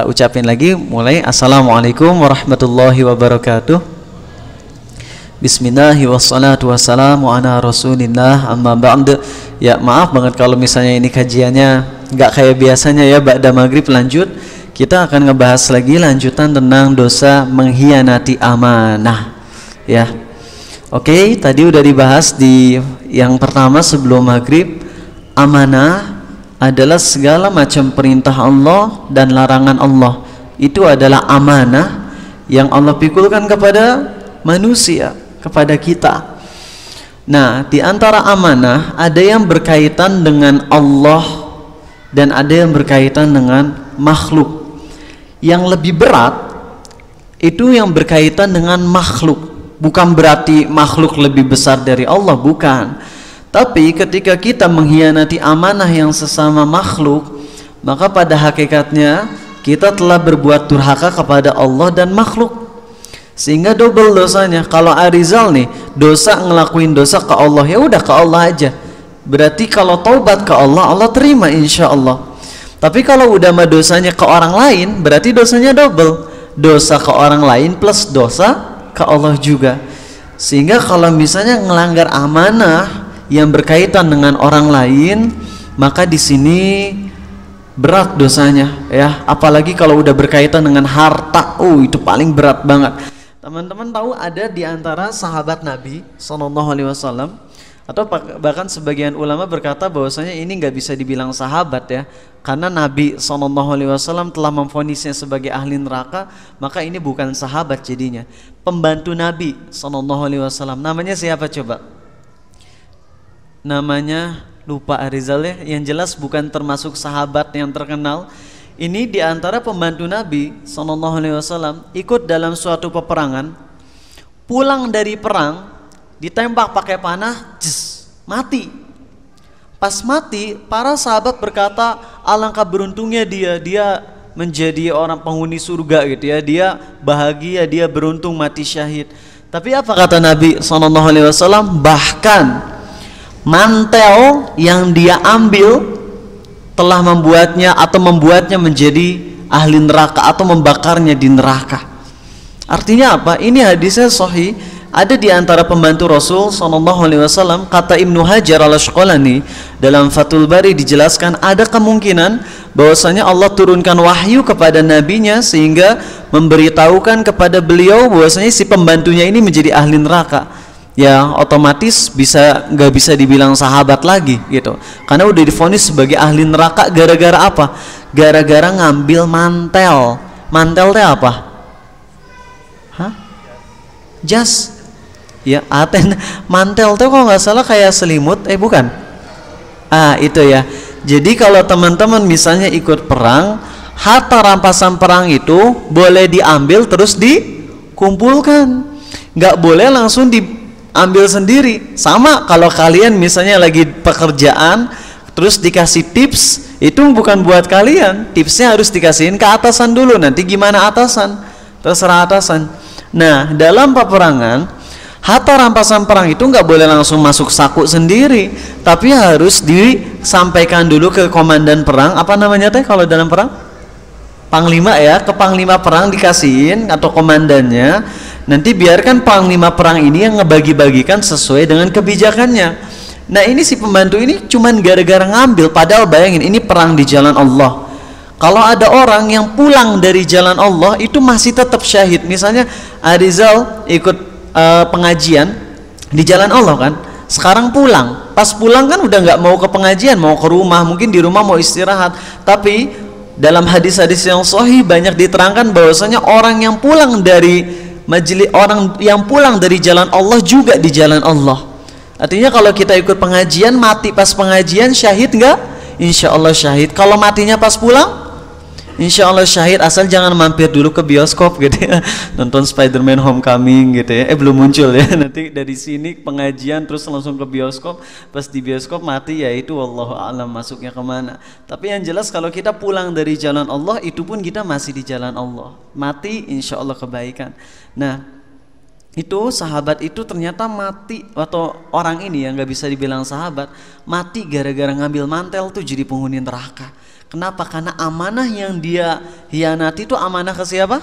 C: Ucapin lagi mulai. Assalamualaikum warahmatullahi wabarakatuh. Bismillahi wassalatu wassalamu ala rasulillah amma ba'd. Ya maaf banget kalau misalnya ini kajiannya nggak kayak biasanya ya, ba'da maghrib. Lanjut, kita akan ngebahas lagi lanjutan tentang dosa mengkhianati amanah ya. Oke, tadi udah dibahas di yang pertama sebelum maghrib. Amanah adalah segala macam perintah Allah dan larangan Allah. Itu adalah amanah yang Allah pikulkan kepada manusia, kepada kita. Nah, di antara amanah ada yang berkaitan dengan Allah dan ada yang berkaitan dengan makhluk. Yang lebih berat itu yang berkaitan dengan makhluk. Bukan berarti makhluk lebih besar dari Allah, bukan. Tapi ketika kita mengkhianati amanah yang sesama makhluk, maka pada hakikatnya kita telah berbuat durhaka kepada Allah dan makhluk, sehingga double dosanya. Kalau Arizal nih dosa ngelakuin dosa ke Allah, ya udah ke Allah aja. Berarti kalau taubat ke Allah, Allah terima insya Allah. Tapi kalau udah mah dosanya ke orang lain, berarti dosanya double. Dosa ke orang lain plus dosa ke Allah juga. Sehingga kalau misalnya ngelanggar amanah yang berkaitan dengan orang lain, maka di sini berat dosanya ya. Apalagi kalau udah berkaitan dengan harta, itu paling berat banget. Teman-teman tahu ada di antara sahabat Nabi SAW, atau bahkan sebagian ulama berkata bahwasanya ini nggak bisa dibilang sahabat ya, karena Nabi SAW telah memvonisnya sebagai ahli neraka, maka ini bukan sahabat jadinya. Pembantu Nabi SAW, namanya siapa coba? Namanya lupa Arizal ya, yang jelas bukan termasuk sahabat yang terkenal. Ini diantara pembantu Nabi SAW, ikut dalam suatu peperangan, pulang dari perang ditembak pakai panah, mati. Pas mati, para sahabat berkata, alangkah beruntungnya dia menjadi orang penghuni surga gitu ya, dia bahagia, dia beruntung mati syahid. Tapi apa kata Nabi SAW? Bahkan mantel yang dia ambil telah membuatnya menjadi ahli neraka atau membakarnya di neraka. Artinya apa? Ini hadisnya sahih, ada di antara pembantu Rasul SAW. Kata Ibnu Hajar al-Asqalani dalam Fathul Bari dijelaskan ada kemungkinan bahwasanya Allah turunkan wahyu kepada nabinya sehingga memberitahukan kepada beliau bahwasanya si pembantunya ini menjadi ahli neraka. Ya otomatis nggak bisa dibilang sahabat lagi gitu, karena udah divonis sebagai ahli neraka. Gara-gara apa? Gara-gara ngambil mantel. Mantel teh apa? Hah? Jas? Ya, mantel teh kok nggak salah kayak selimut, bukan? Itu ya. Jadi kalau teman-teman misalnya ikut perang, harta rampasan perang itu boleh diambil terus dikumpulkan, nggak boleh langsung ambil sendiri. Sama kalau kalian misalnya lagi pekerjaan terus dikasih tips, itu bukan buat kalian, tipsnya harus dikasihin ke atasan dulu. Nanti gimana atasan? Terserah atasan. Nah, dalam peperangan harta rampasan perang itu nggak boleh langsung masuk saku sendiri, tapi harus disampaikan dulu ke komandan perang. Apa namanya teh kalau dalam perang? Panglima ya, ke panglima perang dikasihin atau komandannya. Nanti biarkan panglima perang ini yang ngebagi-bagikan sesuai dengan kebijakannya. Nah, ini si pembantu ini cuman gara-gara ngambil, padahal bayangin ini perang di jalan Allah. Kalau ada orang yang pulang dari jalan Allah itu masih tetap syahid. Misalnya Arizal ikut pengajian di jalan Allah kan, sekarang pulang. Pas pulang kan udah nggak mau ke pengajian, mau ke rumah, mungkin di rumah mau istirahat. Tapi dalam hadis-hadis yang sahih banyak diterangkan bahwasanya orang yang pulang dari orang yang pulang dari jalan Allah juga di jalan Allah. Artinya kalau kita ikut pengajian, mati pas pengajian, syahid enggak? insya Allah syahid. Kalau matinya pas pulang, insya Allah syahid, asal jangan mampir dulu ke bioskop gitu ya, nonton Spider-Man Homecoming gitu ya. Belum muncul ya, nanti dari sini pengajian terus langsung ke bioskop, pas di bioskop mati ya itu wallahu a'lam masuknya kemana. Tapi yang jelas kalau kita pulang dari jalan Allah, itu pun kita masih di jalan Allah, mati insya Allah kebaikan. Nah itu sahabat itu ternyata mati, atau orang ini yang nggak bisa dibilang sahabat, mati gara-gara ngambil mantel tuh jadi penghuni neraka. Kenapa? Karena amanah yang dia hianati itu amanah ke siapa?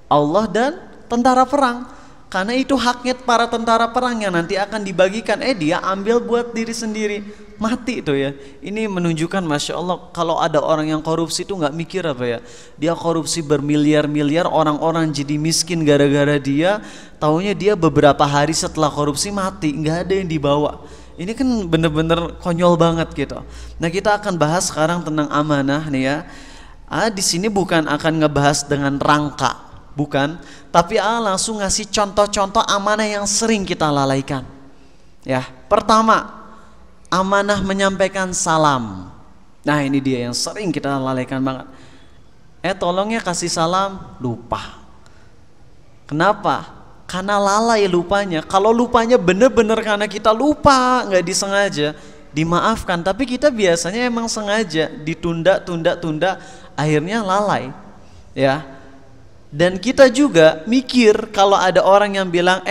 C: Allah dan tentara perang. Karena itu haknya para tentara perang yang nanti akan dibagikan. Dia ambil buat diri sendiri, mati itu ya. Ini menunjukkan masya Allah kalau ada orang yang korupsi itu nggak mikir apa ya. Dia korupsi bermiliar-miliar, orang-orang jadi miskin gara-gara dia. Taunya dia beberapa hari setelah korupsi mati, nggak ada yang dibawa. Ini kan bener-bener konyol banget gitu. Nah kita akan bahas sekarang tentang amanah nih ya. Di sini bukan akan ngebahas dengan rangka, bukan. Tapi langsung ngasih contoh-contoh amanah yang sering kita lalaikan. Ya, pertama amanah menyampaikan salam. Nah ini dia yang sering kita lalaikan banget. Tolong ya kasih salam, lupa. Kenapa? Karena lalai lupanya. Kalau lupanya bener-bener karena kita lupa, nggak disengaja, dimaafkan. Tapi kita biasanya emang sengaja ditunda, akhirnya lalai. Ya. Dan kita juga mikir kalau ada orang yang bilang,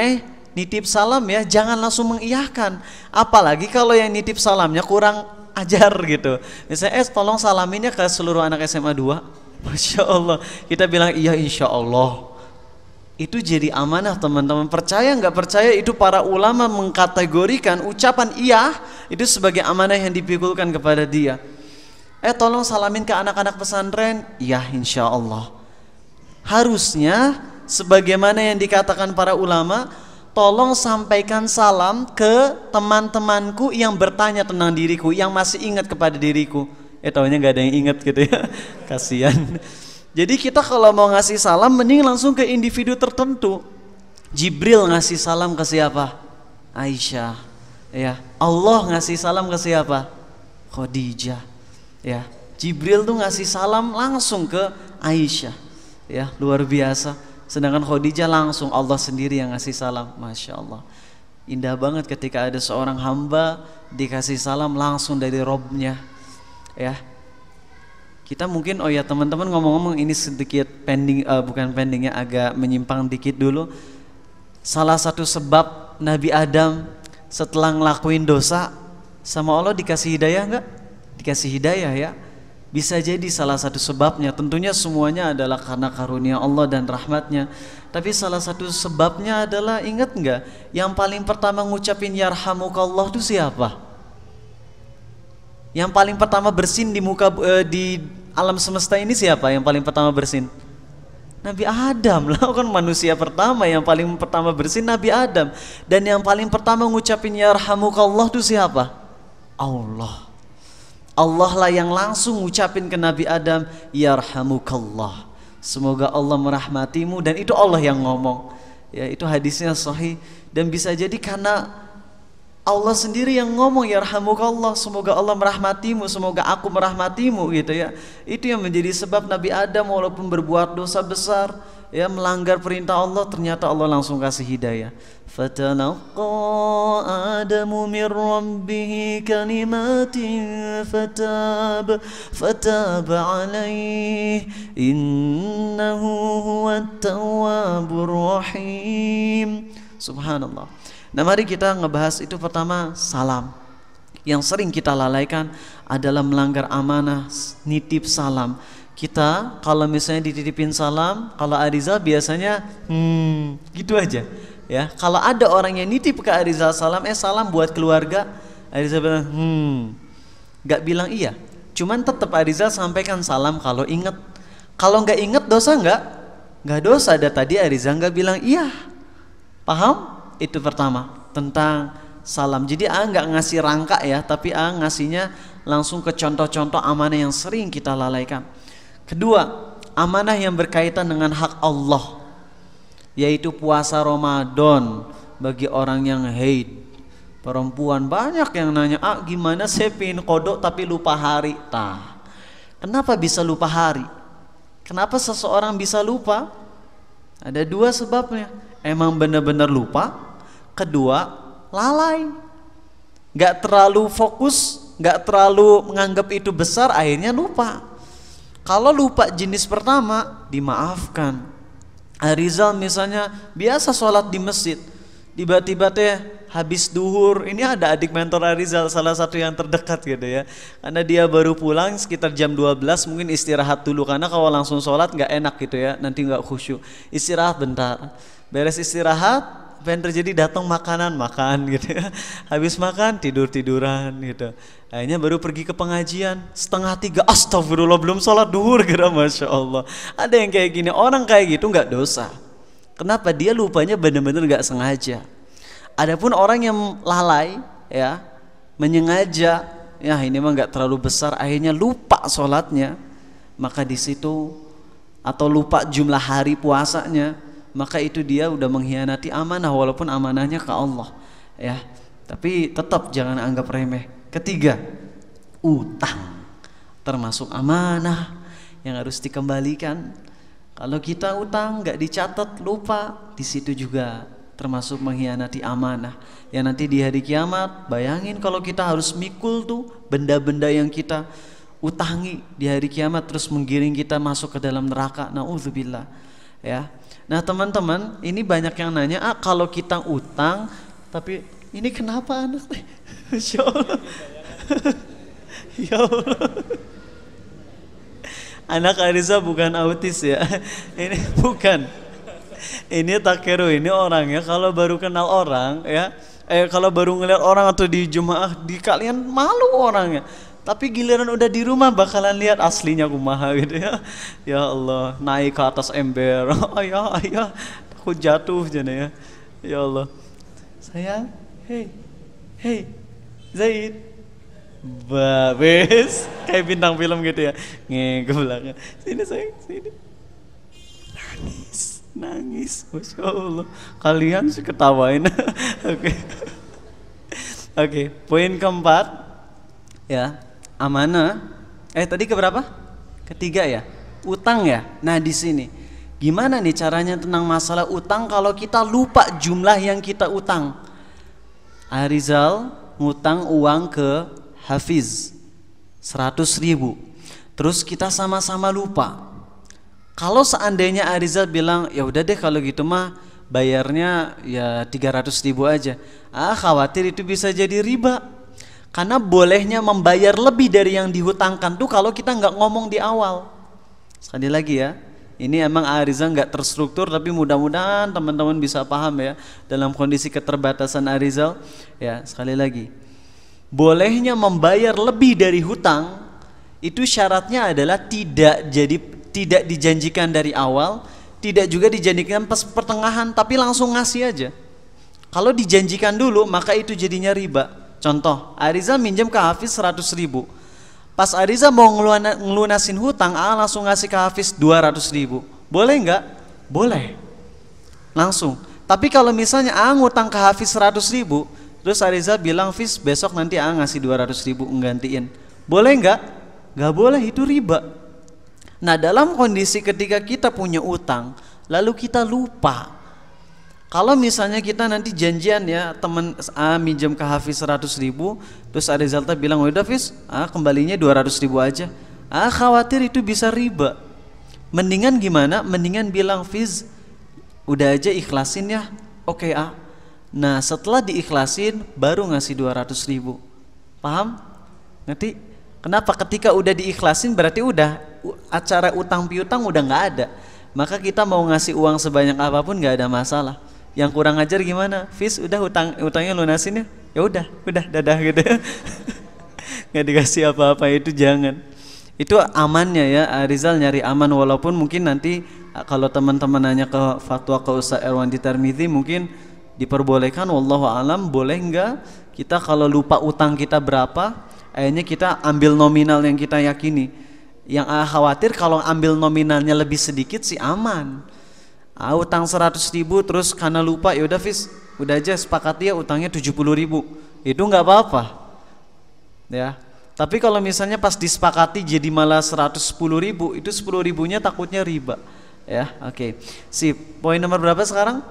C: nitip salam ya, jangan langsung mengiyakan. Apalagi kalau yang nitip salamnya kurang ajar gitu. Misalnya, tolong salaminnya ke seluruh anak SMA 2. Masya Allah. Kita bilang iya insya Allah. Itu jadi amanah teman-teman. Percaya nggak percaya, itu para ulama mengkategorikan ucapan iya itu sebagai amanah yang dipikulkan kepada dia. Tolong salamin ke anak-anak pesantren. Iya insya Allah. Harusnya sebagaimana yang dikatakan para ulama, tolong sampaikan salam ke teman-temanku yang bertanya tentang diriku, yang masih ingat kepada diriku. Taunya nggak ada yang ingat gitu ya. Kasihan. Jadi kita kalau mau ngasih salam mending langsung ke individu tertentu. Jibril ngasih salam ke siapa? Aisyah. Ya. Allah ngasih salam ke siapa? Khadijah. Ya. Jibril tuh ngasih salam langsung ke Aisyah. Ya, luar biasa. Sedangkan Khadijah langsung Allah sendiri yang ngasih salam. Masya Allah. Indah banget ketika ada seorang hamba dikasih salam langsung dari Robnya. Ya. Kita mungkin, teman-teman ngomong-ngomong ini sedikit pending, bukan pendingnya, agak menyimpang dikit dulu. Salah satu sebab Nabi Adam setelah ngelakuin dosa sama Allah dikasih hidayah enggak? Dikasih hidayah ya. Bisa jadi salah satu sebabnya. Tentunya semuanya adalah karena karunia Allah dan rahmatnya. Tapi salah satu sebabnya adalah, ingat enggak? Yang paling pertama ngucapin yarhamukallah itu siapa? Yang paling pertama bersin di muka di alam semesta ini siapa? Yang paling pertama bersin? Nabi Adam lah, kan manusia pertama yang paling pertama bersin Nabi Adam. Dan yang paling pertama ngucapin yarhamukallah itu siapa? Allah. Allah lah yang langsung ngucapin ke Nabi Adam yarhamukallah. Semoga Allah merahmatimu, dan itu Allah yang ngomong. Ya, itu hadisnya sahih, dan bisa jadi karena Allah sendiri yang ngomong yarhamukallah, semoga Allah merahmatimu, semoga aku merahmatimu gitu ya. Itu yang menjadi sebab Nabi Adam walaupun berbuat dosa besar, ya melanggar perintah Allah, ternyata Allah langsung kasih hidayah. Fatalaqa Adamu min rabbih kalimatin fataba alaihi innahu huwat tawwabur rahim. Subhanallah. Nah mari kita ngebahas itu. Pertama, salam. Yang sering kita lalaikan adalah melanggar amanah, nitip salam. Kita kalau misalnya dititipin salam, kalau Arizal biasanya gitu aja ya. Kalau ada orang yang nitip ke Arizal salam, salam buat keluarga, Arizal bilang gak bilang iya. Cuman tetap Arizal sampaikan salam kalau inget. Kalau nggak inget dosa nggak? Nggak dosa. Ada tadi Arizal nggak bilang iya. Paham? Itu pertama tentang salam. Jadi nggak ngasih rangka ya, tapi ngasihnya langsung ke contoh-contoh amanah yang sering kita lalaikan. Kedua, amanah yang berkaitan dengan hak Allah, yaitu puasa Ramadan bagi orang yang haid. Perempuan banyak yang nanya, gimana saya pengen kodok tapi lupa hari. Kenapa bisa lupa hari? Kenapa seseorang bisa lupa? Ada dua sebabnya. Emang benar-benar lupa. Kedua, lalai. Gak terlalu fokus, gak terlalu menganggap itu besar, akhirnya lupa. Kalau lupa jenis pertama, dimaafkan. Rizal misalnya biasa sholat di masjid, tiba-tiba habis duhur, ini ada adik mentor Rizal, salah satu yang terdekat gitu ya, karena dia baru pulang sekitar jam 12, mungkin istirahat dulu, karena kalau langsung sholat nggak enak gitu ya, nanti nggak khusyuk, istirahat bentar, beres istirahat apa yang terjadi, datang makanan makan gitu ya, habis makan tiduran gitu, akhirnya baru pergi ke pengajian 2:30, astagfirullah belum sholat duhur gitu, masya Allah. Ada yang kayak gini, orang kayak gitu nggak dosa. Kenapa? Dia lupanya benar-benar nggak sengaja. Adapun orang yang lalai ya, menyengaja, ya ini mah nggak terlalu besar, akhirnya lupa sholatnya, maka di situ, atau lupa jumlah hari puasanya, maka itu dia udah mengkhianati amanah, walaupun amanahnya ke Allah ya. Tapi tetap jangan anggap remeh. Ketiga, utang termasuk amanah yang harus dikembalikan. Kalau kita utang nggak dicatat, lupa, di situ juga termasuk mengkhianati amanah. Ya nanti di hari kiamat, bayangin kalau kita harus mikul tuh benda-benda yang kita utangi di hari kiamat, terus menggiring kita masuk ke dalam neraka. Nauzubillah ya. Nah teman-teman, ini banyak yang nanya, kalau kita utang, tapi ini kenapa anak? Masya Allah. Ya Allah. Anak Ariza bukan autis ya. Ini bukan. Ini takeru, ini orangnya kalau baru kenal orang ya, kalau baru ngeliat orang atau di jemaah di kalian malu orangnya. Tapi giliran udah di rumah bakalan lihat aslinya kumaha gitu ya. Ya Allah, naik ke atas ember. Ayah, takut jatuh jana ya. Ya Allah. Sayang, hey, Zaid. Babes, kayak bintang film gitu ya. Ke belakang. Sini sayang, sini. Nangis. Masya Allah. Kalian sih ketawain. Oke, poin keempat ya. Amanah. Tadi keberapa? Ketiga ya. Utang ya. Nah di sini gimana nih caranya tentang masalah utang kalau kita lupa jumlah yang kita utang? Arizal ngutang uang ke Hafiz 100.000. Terus kita sama-sama lupa. Kalau seandainya Arizal bilang ya udah deh kalau gitu mah bayarnya ya 300.000 aja. Khawatir itu bisa jadi riba. Karena bolehnya membayar lebih dari yang dihutangkan tuh kalau kita nggak ngomong di awal. Sekali lagi ya, ini emang Ariza nggak terstruktur, tapi mudah-mudahan teman-teman bisa paham ya dalam kondisi keterbatasan Arizal. Ya sekali lagi, bolehnya membayar lebih dari hutang itu syaratnya adalah tidak dijanjikan dari awal, tidak juga dijanjikan pas pertengahan, tapi langsung ngasih aja. Kalau dijanjikan dulu maka itu jadinya riba. Contoh, Ariza minjem ke Hafiz 100.000. Pas Ariza mau ngelunasin hutang, langsung ngasih ke Hafiz 200.000. Boleh nggak? Boleh. Langsung. Tapi kalau misalnya ngutang ke Hafiz 100.000, terus Ariza bilang, Hafiz besok nanti ngasih 200.000 nggantiin. Boleh nggak? Nggak boleh, itu riba. Nah dalam kondisi ketika kita punya utang, lalu kita lupa. Kalau misalnya kita nanti janjian ya, teman A minjem ke Hafiz 100.000, terus Arizal bilang, udah Hafiz, kembalinya 200.000 aja. Khawatir itu bisa riba. Mendingan gimana? Mendingan bilang, Hafiz, udah aja ikhlasin ya. Oke Nah setelah diikhlasin baru ngasih 200.000. Paham? Ngerti? Kenapa? Ketika udah diikhlasin berarti udah acara utang piutang udah nggak ada. Maka kita mau ngasih uang sebanyak apapun nggak ada masalah. Yang kurang ajar gimana? Fis udah utangnya lunasin ya? Ya udah dadah gitu. Nggak dikasih apa-apa, itu jangan. Itu amannya ya, Rizal nyari aman, walaupun mungkin nanti kalau teman-teman nanya ke fatwa ke Ustaz Erwandi Tarmizi mungkin diperbolehkan, wallahu alam, boleh enggak kita kalau lupa utang kita berapa, akhirnya kita ambil nominal yang kita yakini. Yang khawatir kalau ambil nominalnya lebih sedikit sih aman. Utang 100.000 terus karena lupa, ya udah Fis, udah aja sepakat dia utangnya 70.000. itu nggak apa-apa, ya. Tapi kalau misalnya pas disepakati jadi malah 110.000, itu 10.000-nya takutnya riba, ya. Oke. Sip. Poin nomor berapa sekarang?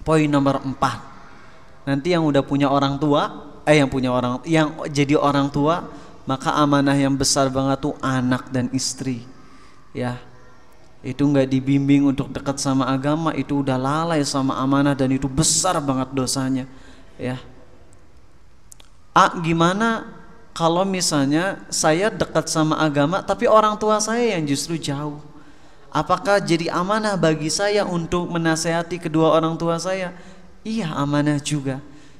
C: Poin nomor 4. Nanti yang udah punya orang tua, yang jadi orang tua, maka amanah yang besar banget tuh anak dan istri, ya. Itu nggak dibimbing untuk dekat sama agama, itu udah lalai sama amanah dan itu besar banget dosanya, ya. Gimana kalau misalnya saya dekat sama agama tapi orang tua saya yang justru jauh? Apakah jadi amanah bagi saya untuk menasehati kedua orang tua saya? Iya, amanah juga.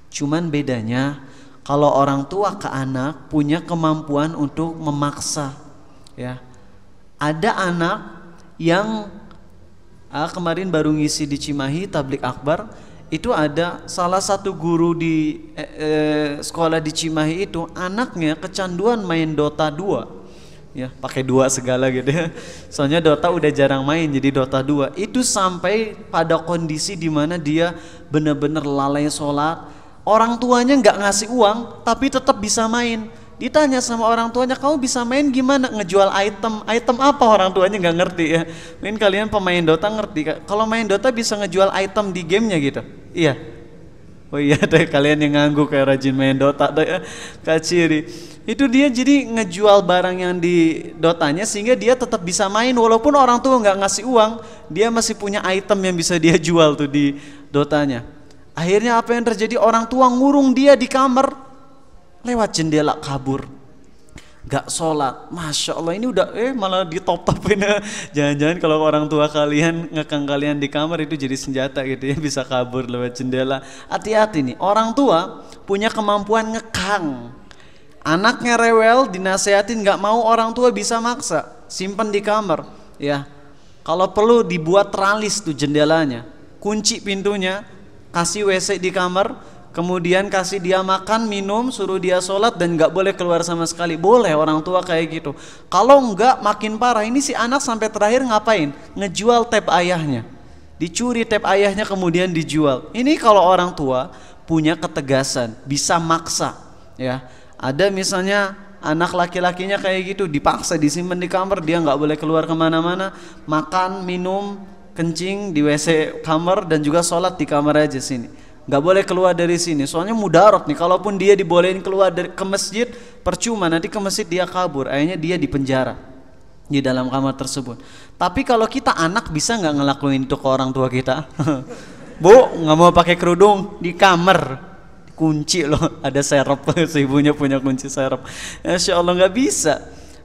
C: Cuman bedanya kalau orang tua ke anak punya kemampuan untuk memaksa, ya. Ada anak yang kemarin baru ngisi di Cimahi tablik akbar, itu ada salah satu guru di sekolah di Cimahi itu anaknya kecanduan main Dota 2, ya, pakai 2 segala gitu ya. Soalnya Dota udah jarang main, jadi Dota 2 itu sampai pada kondisi dimana dia bener-bener lalai sholat. Orang tuanya nggak ngasih uang tapi tetap bisa main. Ditanya sama orang tuanya, kamu bisa main gimana? Ngejual item apa, orang tuanya nggak ngerti, ya. Mungkin kalian pemain Dota ngerti, kalau main Dota bisa ngejual item di gamenya gitu. Iya. Oh iya deh, kalian yang ngangguk kayak rajin main Dota deh, ya. Kak Ciri itu dia jadi ngejual barang yang di Dotanya sehingga dia tetap bisa main walaupun orang tua nggak ngasih uang, dia masih punya item yang bisa dia jual tuh di Dotanya. Akhirnya apa yang terjadi? Orang tua ngurung dia di kamar, lewat jendela kabur, gak sholat. Masya Allah, ini udah malah ditop-topin. Jangan-jangan kalau orang tua kalian ngekang kalian di kamar itu jadi senjata gitu, ya, bisa kabur lewat jendela. Hati-hati nih, orang tua punya kemampuan ngekang. Anaknya rewel, dinasehatin gak mau, orang tua bisa maksa, simpan di kamar, ya. Kalau perlu dibuat teralis tuh jendelanya, kunci pintunya, kasih WC di kamar, kemudian kasih dia makan, minum, suruh dia sholat dan gak boleh keluar sama sekali. Boleh orang tua kayak gitu. Kalau enggak makin parah. Ini si anak sampai terakhir ngapain? Ngejual tab ayahnya. Dicuri tab ayahnya kemudian dijual. Ini kalau orang tua punya ketegasan, bisa maksa, ya. Ada misalnya anak laki-lakinya kayak gitu, dipaksa disimpan di kamar, dia gak boleh keluar kemana-mana, makan, minum, kencing di WC kamar dan juga sholat di kamar aja sini. Gak boleh keluar dari sini, soalnya mudarat nih. Kalaupun dia dibolehin keluar ke masjid, percuma, nanti ke masjid dia kabur, akhirnya dia dipenjara di dalam kamar tersebut. Tapi kalau kita anak, bisa nggak ngelakuin itu ke orang tua kita? Bu, nggak mau pakai kerudung, di kamar kunci loh, ada serep, ibunya punya kunci serep. Insya Allah nggak bisa.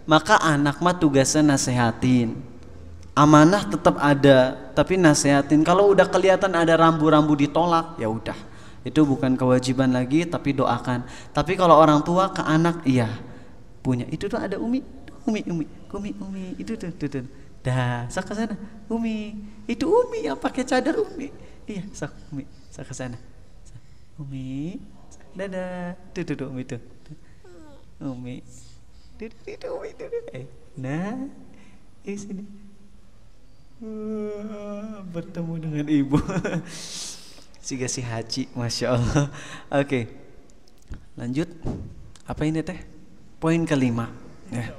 C: Maka anak mah tugasnya nasehatin. Amanah tetap ada, tapi nasehatin. Kalau udah kelihatan ada rambu-rambu ditolak, ya udah, itu bukan kewajiban lagi, tapi doakan. Tapi kalau orang tua ke anak, iya punya. Itu tuh ada umi, itu tuh. Dah, sak ke sana, umi. Itu umi yang pakai cadar umi. Iya, sak umi, sak ke sana. Umi, dadah. Tuh umi tuh. Umi. Itu umi tuh. Nah, sini. Bertemu dengan ibu. Siga si haji, masya Allah. Oke, lanjut. Apa ini teh? Poin kelima, ya.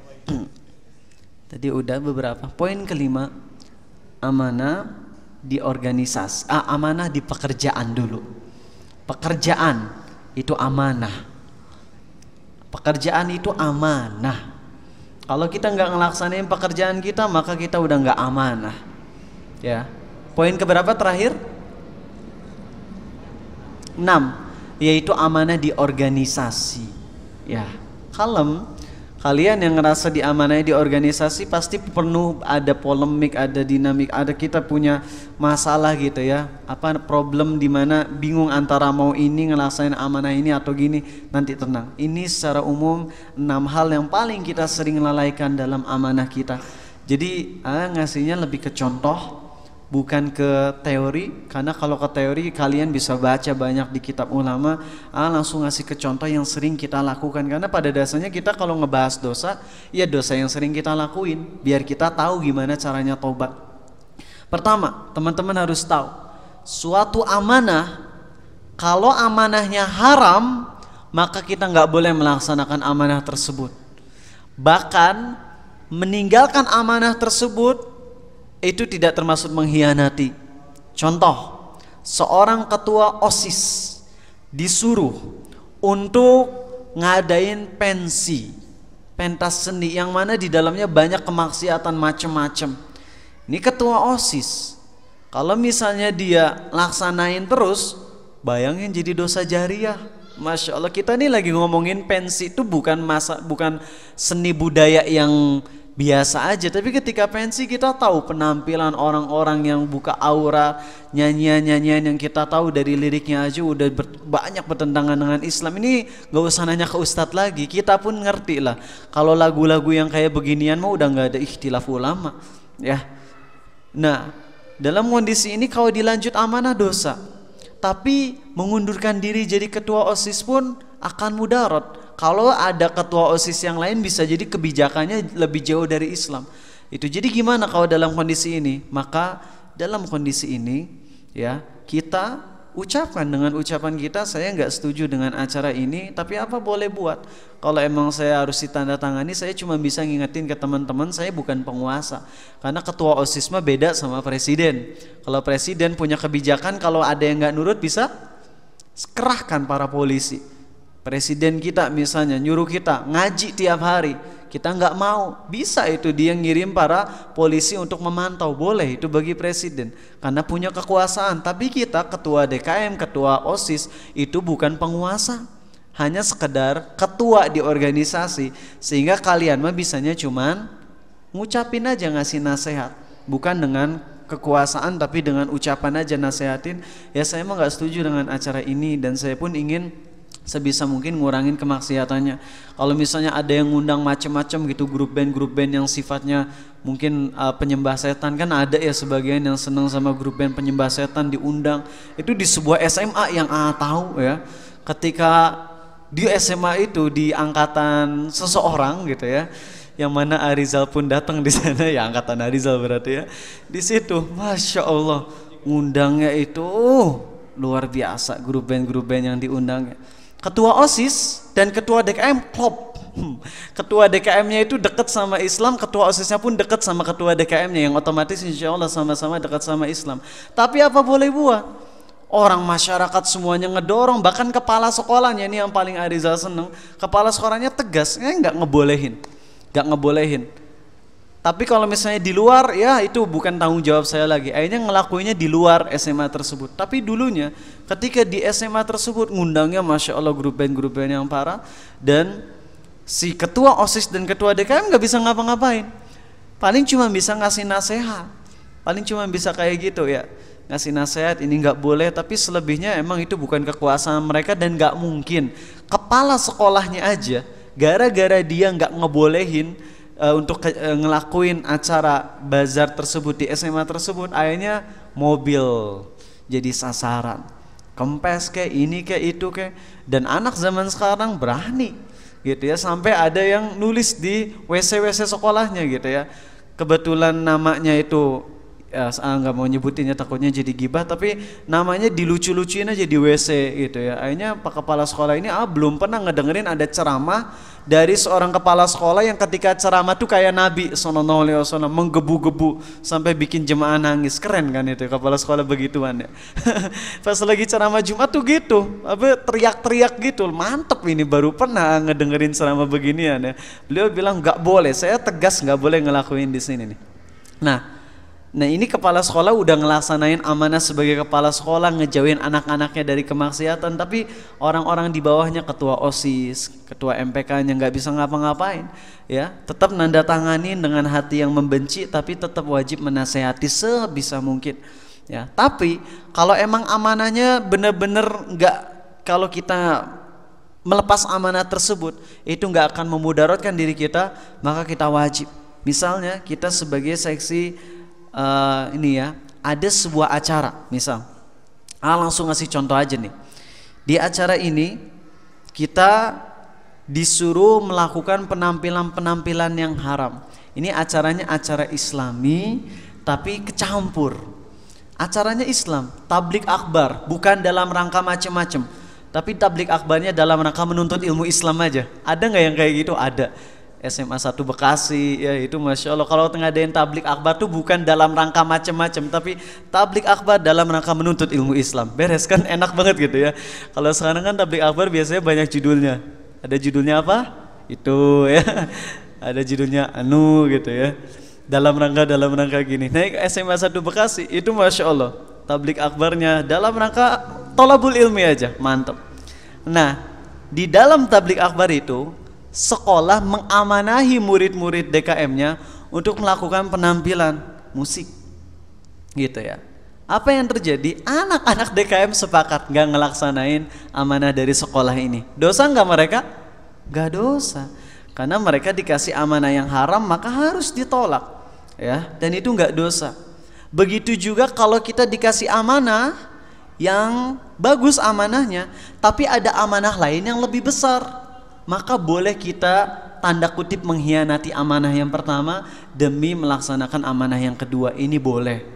C: Tadi udah beberapa. Poin kelima, amanah di organisasi, amanah di pekerjaan dulu. Pekerjaan itu amanah. Pekerjaan itu amanah. Kalau kita nggak ngelaksanain pekerjaan kita, maka kita udah nggak amanah. Ya, poin keberapa terakhir? 6, yaitu amanah di organisasi. Ya, kalem. Kalian yang ngerasa diamanai di organisasi pasti penuh ada polemik, ada dinamik, ada kita punya masalah gitu ya. Apa problem di mana bingung antara mau ini ngelaksain amanah ini atau gini. Nanti tenang. Ini secara umum 6 hal yang paling kita sering lalaikan dalam amanah kita. Jadi ngasihnya lebih ke contoh, bukan ke teori, karena kalau ke teori kalian bisa baca banyak di kitab ulama, langsung ngasih ke contoh yang sering kita lakukan. Karena pada dasarnya kita kalau ngebahas dosa, ya dosa yang sering kita lakuin, biar kita tahu gimana caranya tobat. Pertama, teman-teman harus tahu, suatu amanah Kalau amanahnya haram, maka kita nggak boleh melaksanakan amanah tersebut. Bahkan meninggalkan amanah tersebut itu tidak termasuk mengkhianati. Contoh, seorang ketua OSIS disuruh untuk ngadain pentas seni yang mana di dalamnya banyak kemaksiatan macam-macam. Ini ketua OSIS. Kalau misalnya dia laksanain terus, bayangin jadi dosa jariah. Masya Allah, kita nih lagi ngomongin pensi itu bukan seni budaya yang biasa aja, tapi ketika pensi kita tahu penampilan orang-orang yang buka aura, nyanyian-nyanyian yang kita tahu dari liriknya aja udah banyak bertentangan dengan Islam. Ini gak usah nanya ke ustadz lagi, kita pun ngerti lah kalau lagu-lagu yang kayak beginian mah udah gak ada ikhtilaf ulama ya. Nah, dalam kondisi ini kalau dilanjut amanah dosa, tapi mengundurkan diri jadi ketua OSIS pun akan mudarat. Kalau ada ketua OSIS yang lain bisa jadi kebijakannya lebih jauh dari Islam. Itu jadi gimana kalau dalam kondisi ini? Maka dalam kondisi ini ya kita ucapkan dengan ucapan kita, saya nggak setuju dengan acara ini, tapi apa boleh buat. Kalau emang saya harus ditandatangani, saya cuma bisa ngingetin ke teman-teman saya bukan penguasa. Karena ketua OSIS mah beda sama presiden. Kalau presiden punya kebijakan, kalau ada yang nggak nurut bisa kerahkan para polisi. Presiden kita misalnya nyuruh kita ngaji tiap hari, kita nggak mau, bisa itu dia ngirim para polisi untuk memantau, boleh itu bagi presiden karena punya kekuasaan. Tapi kita ketua DKM, ketua OSIS itu bukan penguasa, hanya sekedar ketua di organisasi, sehingga kalian mah bisanya cuman ngucapin aja, ngasih nasihat, bukan dengan kekuasaan tapi dengan ucapan aja nasehatin. Ya saya mah nggak setuju dengan acara ini dan saya pun ingin sebisa mungkin ngurangin kemaksiatannya. Kalau misalnya ada yang ngundang macam-macam gitu, grup band yang sifatnya mungkin penyembah setan, kan ada ya sebagian yang senang sama grup band penyembah setan diundang. Itu di sebuah SMA yang tahu ya, ketika di SMA itu di angkatan seseorang gitu ya, yang mana Arizal pun datang di sana ya, angkatan Arizal berarti ya. Di situ Masya Allah ngundangnya itu luar biasa, grup band yang diundangnya. Ketua OSIS dan ketua DKM klop. Ketua DKM-nya itu dekat sama Islam, ketua OSIS-nya pun dekat sama ketua DKM-nya, yang otomatis insya Allah sama-sama dekat sama Islam. Tapi apa boleh buat? Orang masyarakat semuanya ngedorong, bahkan kepala sekolahnya ini yang paling Arizal seneng, kepala sekolahnya tegas, nggak ngebolehin. Tapi kalau misalnya di luar, ya itu bukan tanggung jawab saya lagi. Akhirnya ngelakuinnya di luar SMA tersebut. Tapi dulunya ketika di SMA tersebut ngundangnya Masya Allah grup band yang parah. Dan si ketua OSIS dan ketua DKM gak bisa ngapa-ngapain. Paling cuma bisa ngasih nasihat. Paling cuma bisa kayak gitu ya, ngasih nasihat ini gak boleh. Tapi selebihnya emang itu bukan kekuasaan mereka. Dan gak mungkin kepala sekolahnya aja gara-gara dia gak ngebolehin untuk ngelakuin acara bazar tersebut di SMA tersebut, akhirnya mobil jadi sasaran, kempes kayak ini kayak itu kayak. Dan anak zaman sekarang berani gitu ya, sampai ada yang nulis di WC sekolahnya gitu ya. Kebetulan namanya itu nggak mau nyebutinnya takutnya jadi gibah, tapi namanya dilucu-lucuin aja di WC gitu ya. Akhirnya Pak Kepala Sekolah ini belum pernah ngedengerin ada ceramah dari seorang kepala sekolah yang ketika ceramah tuh kayak Nabi SAW menggebu-gebu sampai bikin jemaah nangis. Keren kan itu kepala sekolah begituan ya. Pas lagi ceramah Jumat tuh gitu, teriak-teriak gitu, mantep ini baru pernah ngedengerin ceramah beginian ya. Beliau bilang nggak boleh, saya tegas nggak boleh ngelakuin di sini nih. Nah ini kepala sekolah udah ngelaksanain amanah sebagai kepala sekolah, ngejauhin anak-anaknya dari kemaksiatan, tapi orang-orang di bawahnya, ketua OSIS, ketua MPK-nya nggak bisa ngapa-ngapain ya, tetap nandatanganin dengan hati yang membenci, tapi tetap wajib menasehati sebisa mungkin ya. Tapi kalau emang amanahnya bener-bener nggak, kalau kita melepas amanah tersebut itu nggak akan memudaratkan diri kita, maka kita wajib. Misalnya kita sebagai seksi ini ya, ada sebuah acara, misal langsung ngasih contoh aja nih. Di acara ini kita disuruh melakukan penampilan yang haram. Ini acaranya acara Islami tapi kecampur acaranya Islam, tablik akbar, bukan dalam rangka macam-macam, tapi tablik akbarnya dalam rangka menuntut ilmu Islam aja. Ada nggak yang kayak gitu? Ada. SMA 1 Bekasi, ya itu Masya Allah. Kalau ngadain tablik akbar tuh bukan dalam rangka macam-macam, tapi tablik akbar dalam rangka menuntut ilmu Islam. Beres kan, enak banget gitu ya. Kalau sekarang kan tablik akbar biasanya banyak judulnya. Ada judulnya apa? Itu ya. Ada judulnya anu gitu ya. Dalam rangka gini. Naik SMA 1 Bekasi itu Masya Allah, tablik akbarnya dalam rangka tolabul ilmi aja, mantap. Nah, di dalam tablik akbar itu sekolah mengamanahi murid-murid DKM-nya untuk melakukan penampilan musik gitu ya. Apa yang terjadi? Anak-anak DKM sepakat gak ngelaksanain amanah dari sekolah ini. Dosa gak mereka? Gak dosa, karena mereka dikasih amanah yang haram, maka harus ditolak ya, dan itu gak dosa. Begitu juga kalau kita dikasih amanah yang bagus amanahnya, tapi ada amanah lain yang lebih besar, maka boleh kita tanda kutip mengkhianati amanah yang pertama demi melaksanakan amanah yang kedua. Ini boleh.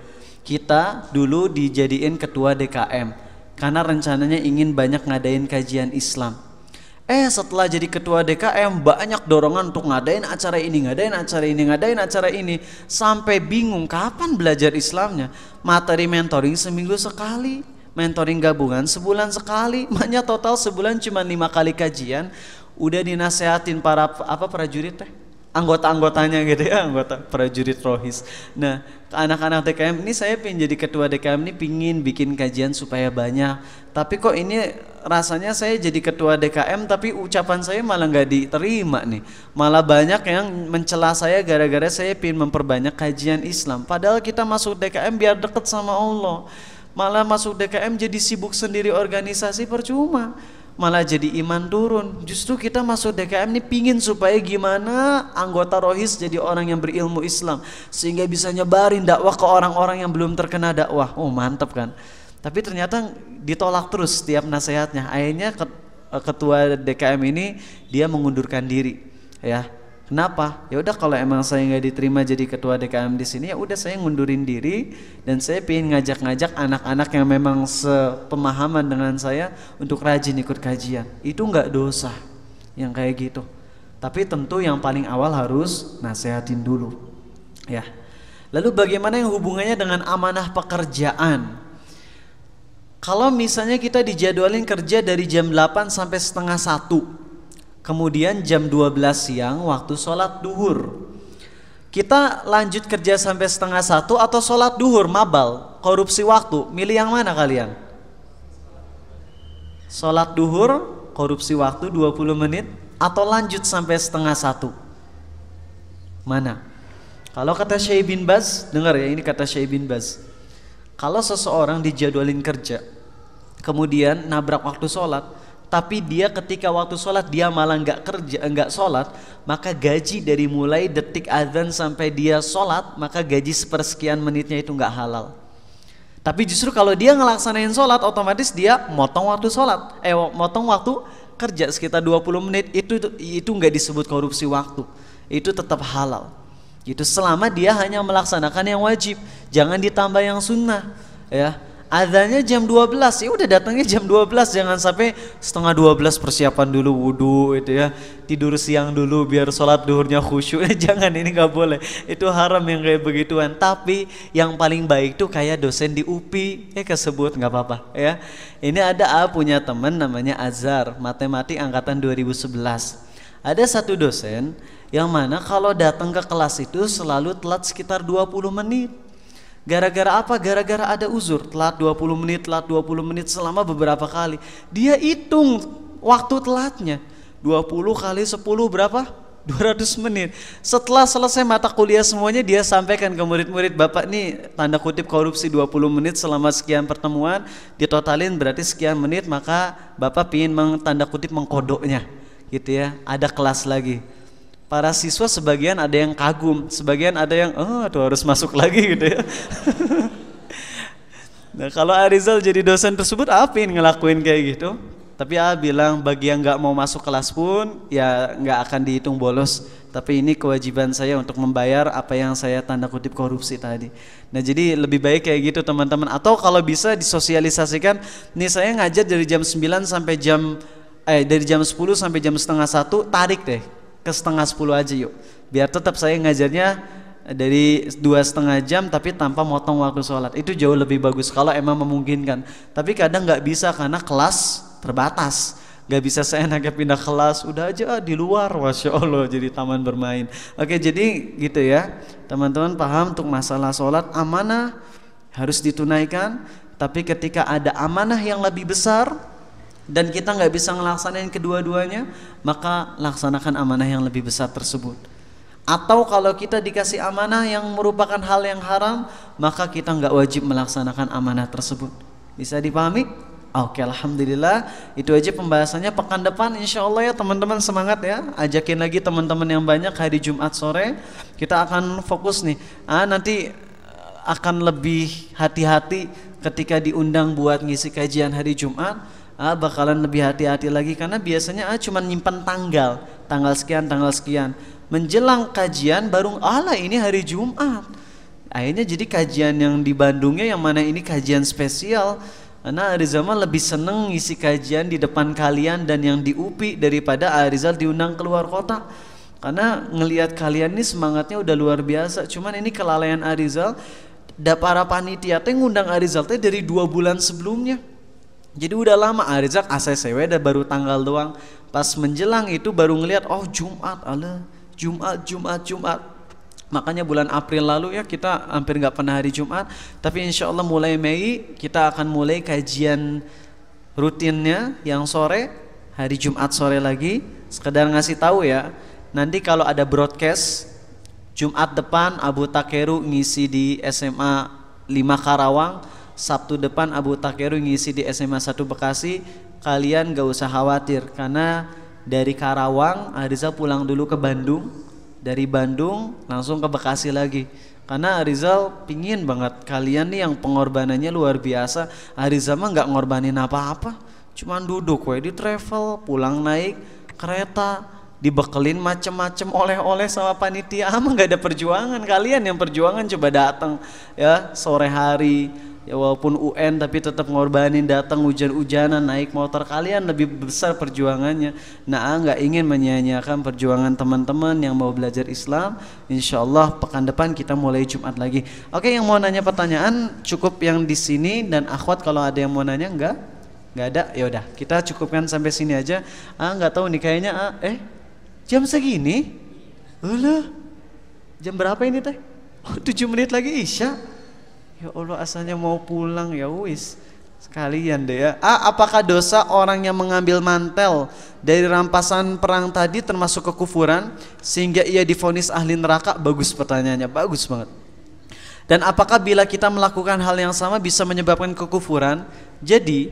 C: Kita dulu dijadiin ketua DKM karena rencananya ingin banyak ngadain kajian Islam. Setelah jadi ketua DKM banyak dorongan untuk ngadain acara ini, sampai bingung kapan belajar Islamnya. Materi mentoring seminggu sekali, mentoring gabungan sebulan sekali, makanya total sebulan cuma 5 kali kajian. Udah dinasehatin para prajurit anggota-anggotanya gitu ya, anggota prajurit rohis. Nah, anak-anak DKM ini, saya pengen jadi ketua DKM ini, pingin bikin kajian supaya banyak, tapi kok ini rasanya saya jadi ketua DKM tapi ucapan saya malah nggak diterima nih, malah banyak yang mencela saya gara-gara saya pengen memperbanyak kajian Islam. Padahal kita masuk DKM biar deket sama Allah, malah masuk DKM jadi sibuk sendiri organisasi, percuma, malah jadi iman turun. Justru kita masuk DKM ini pingin supaya gimana anggota rohis jadi orang yang berilmu Islam, sehingga bisa nyebarin dakwah ke orang-orang yang belum terkena dakwah. Oh mantap kan. Tapi ternyata ditolak terus setiap nasihatnya. Akhirnya ketua DKM ini dia mengundurkan diri ya. Kenapa? Ya udah, kalau emang saya nggak diterima jadi ketua DKM di sini, ya udah saya ngundurin diri, dan saya pengen ngajak-ngajak anak-anak yang memang sepemahaman dengan saya untuk rajin ikut kajian. Itu nggak dosa yang kayak gitu. Tapi tentu yang paling awal harus nasehatin dulu ya. Lalu bagaimana yang hubungannya dengan amanah pekerjaan? Kalau misalnya kita dijadwalin kerja dari jam 8 sampai setengah 1, kemudian jam 12 siang waktu sholat duhur, kita lanjut kerja sampai setengah 1 atau sholat duhur mabal, korupsi waktu, milih yang mana kalian? Sholat duhur, korupsi waktu 20 menit, atau lanjut sampai setengah 1? Mana? Kalau kata Syekh bin Baz, dengar ya, ini kata Syekh bin Baz, kalau seseorang dijadwalin kerja kemudian nabrak waktu sholat, tapi dia ketika waktu sholat dia malah nggak sholat, maka gaji dari mulai detik azan sampai dia sholat, maka gaji sepersekian menitnya itu nggak halal. Tapi justru kalau dia ngelaksanain sholat, otomatis dia motong waktu sholat, motong waktu kerja sekitar 20 menit, itu nggak disebut korupsi waktu, itu tetap halal. Itu selama dia hanya melaksanakan yang wajib, jangan ditambah yang sunnah ya. Adzannya jam 12, ya udah datangnya jam 12, jangan sampai setengah 12 persiapan dulu wudu itu ya, tidur siang dulu biar sholat duhurnya khusyuk. Jangan, ini nggak boleh, itu haram yang kayak begituan. Tapi yang paling baik tuh kayak dosen di UPI, kesebut nggak apa-apa ya. Ini ada punya teman namanya Azhar, matematik angkatan 2011. Ada satu dosen yang mana kalau datang ke kelas itu selalu telat sekitar 20 menit. Gara-gara apa? Gara-gara ada uzur, telat 20 menit selama beberapa kali. Dia hitung waktu telatnya, 20 kali 10 berapa? 200 menit. Setelah selesai mata kuliah semuanya, dia sampaikan ke murid-murid, Bapak nih tanda kutip korupsi 20 menit selama sekian pertemuan, ditotalin berarti sekian menit, maka Bapak pingin tanda kutip mengkodoknya gitu ya, ada kelas lagi. Para siswa sebagian ada yang kagum, sebagian ada yang tuh harus masuk lagi gitu ya. Nah kalau Arizal jadi dosen tersebut, Apin ngelakuin kayak gitu. Tapi bilang bagi yang nggak mau masuk kelas pun ya nggak akan dihitung bolos tapi ini kewajiban saya untuk membayar apa yang saya tanda kutip korupsi tadi. Nah jadi lebih baik kayak gitu teman-teman. Atau kalau bisa disosialisasikan, nih saya ngajar dari jam 9 sampai dari jam 10 sampai jam setengah 1, tarik deh ke setengah 10 aja yuk, biar tetap saya ngajarnya dari 2,5 jam tapi tanpa motong waktu sholat. Itu jauh lebih bagus kalau emang memungkinkan. Tapi kadang nggak bisa karena kelas terbatas, nggak bisa seenaknya pindah kelas, udah aja di luar, Masya Allah jadi taman bermain. Oke, jadi gitu ya teman-teman, paham untuk masalah sholat. Amanah harus ditunaikan, tapi ketika ada amanah yang lebih besar dan kita nggak bisa ngelaksanain kedua-duanya, maka laksanakan amanah yang lebih besar tersebut. Atau kalau kita dikasih amanah yang merupakan hal yang haram, maka kita nggak wajib melaksanakan amanah tersebut. Bisa dipahami? Oke, alhamdulillah. Itu aja pembahasannya. Pekan depan insya Allah ya teman-teman, semangat ya. Ajakin lagi teman-teman yang banyak hari Jumat sore. Kita akan fokus nih. Nanti akan lebih hati-hati ketika diundang buat ngisi kajian hari Jumat. Bakalan lebih hati-hati lagi karena biasanya cuma nyimpan tanggal sekian. Menjelang kajian baru ini hari Jumat. Akhirnya jadi kajian yang di Bandungnya yang mana ini kajian spesial. Karena Arizal lebih seneng ngisi kajian di depan kalian dan yang di UPI daripada Arizal diundang keluar kota. Karena ngelihat kalian nih semangatnya udah luar biasa. Cuman ini kelalaian Arizal. Para panitia teh ngundang Arizal teh dari 2 bulan sebelumnya. Jadi udah lama Arizal ACCW udah baru tanggal doang. Pas menjelang itu baru ngelihat Jumat, Jumat. Makanya bulan April lalu ya kita hampir nggak pernah hari Jumat. Tapi insya Allah mulai Mei kita akan mulai kajian rutinnya yang sore, hari Jumat sore lagi. Sekedar ngasih tahu ya, nanti kalau ada broadcast Jumat depan Abu Takeru ngisi di SMA 5 Karawang, Sabtu depan Abu Takeru ngisi di SMA 1 Bekasi. Kalian gak usah khawatir karena dari Karawang Ariza pulang dulu ke Bandung, dari Bandung langsung ke Bekasi lagi. Karena Arizal pingin banget kalian nih yang pengorbanannya luar biasa. Arizal mah nggak ngorbanin apa-apa, cuman duduk di travel, pulang naik kereta, dibekelin macem-macem oleh-oleh sama panitia. Nggak ada perjuangan. Kalian yang perjuangan coba datang ya sore hari. Ya walaupun UN tapi tetap ngorbanin, datang hujan-hujanan naik motor. Kalian lebih besar perjuangannya. Nggak ingin menyia-nyiakan perjuangan teman-teman yang mau belajar Islam. Insya Allah pekan depan kita mulai Jumat lagi. Oke, yang mau nanya pertanyaan cukup yang di sini, dan akhwat kalau ada yang mau nanya nggak ada, ya udah kita cukupkan sampai sini aja. Nggak tahu nih kayaknya jam segini. Jam berapa ini teh? 7 menit lagi Isya. Ya Allah, asalnya mau pulang ya wis. Sekalian deh ya. Apakah dosa orang yang mengambil mantel dari rampasan perang tadi termasuk kekufuran sehingga ia divonis ahli neraka? Bagus pertanyaannya, bagus banget. Dan apakah bila kita melakukan hal yang sama bisa menyebabkan kekufuran? Jadi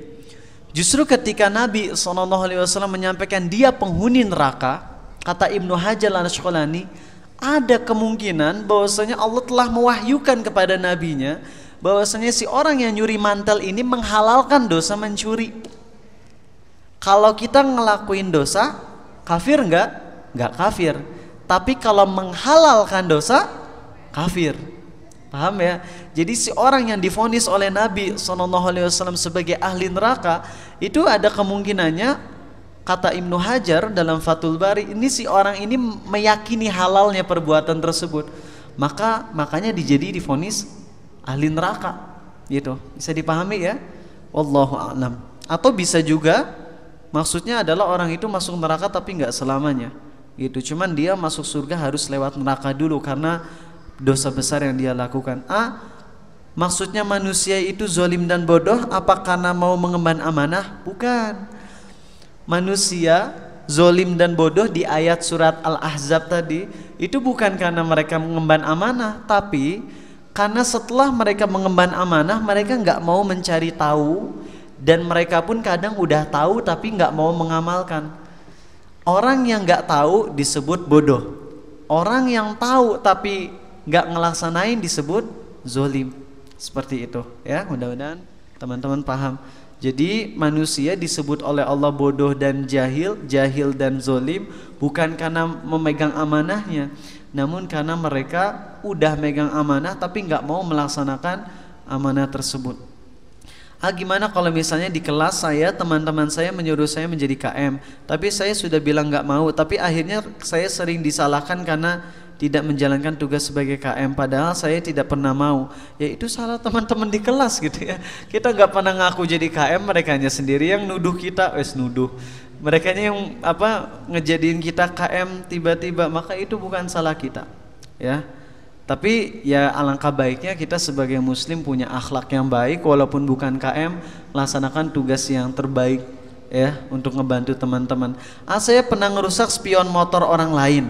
C: justru ketika Nabi SAW menyampaikan dia penghuni neraka, kata Ibnu Hajar al-Asqalani, ada kemungkinan bahwasanya Allah telah mewahyukan kepada nabinya bahwasanya si orang yang nyuri mantel ini menghalalkan dosa mencuri. Kalau kita ngelakuin dosa, kafir enggak? Enggak kafir. Tapi kalau menghalalkan dosa, kafir. Paham ya? Jadi si orang yang divonis oleh Nabi SAW sebagai ahli neraka, itu ada kemungkinannya, kata Ibnu Hajar dalam Fathul Bari, ini si orang ini meyakini halalnya perbuatan tersebut, makanya divonis ahli neraka, gitu. Bisa dipahami ya? Wallahu a'lam. Atau bisa juga maksudnya adalah orang itu masuk neraka tapi nggak selamanya, gitu. Cuman dia masuk surga harus lewat neraka dulu karena dosa besar yang dia lakukan. Maksudnya manusia itu zalim dan bodoh apa karena mau mengemban amanah? Bukan. Manusia zolim dan bodoh di ayat surat Al-Ahzab tadi itu bukan karena mereka mengemban amanah, tapi karena setelah mereka mengemban amanah mereka nggak mau mencari tahu, dan mereka pun kadang udah tahu tapi nggak mau mengamalkan. Orang yang nggak tahu disebut bodoh, orang yang tahu tapi nggak ngelaksanain disebut zolim. Seperti itu ya, mudah-mudahan teman-teman paham. Jadi manusia disebut oleh Allah bodoh dan jahil, jahil dan zolim bukan karena memegang amanahnya, namun karena mereka udah megang amanah tapi nggak mau melaksanakan amanah tersebut. Gimana kalau misalnya di kelas saya, teman-teman saya menyuruh saya menjadi KM, tapi saya sudah bilang nggak mau, tapi akhirnya saya sering disalahkan karena tidak menjalankan tugas sebagai KM, padahal saya tidak pernah mau. Ya itu salah teman-teman di kelas gitu ya. Kita nggak pernah ngaku jadi KM, merekanya sendiri yang nuduh kita, nuduh. Merekanya yang ngejadiin kita KM tiba-tiba, maka itu bukan salah kita. Ya. Tapi ya alangkah baiknya kita sebagai muslim punya akhlak yang baik, walaupun bukan KM, laksanakan tugas yang terbaik ya untuk ngebantu teman-teman. Saya pernah ngerusak spion motor orang lain.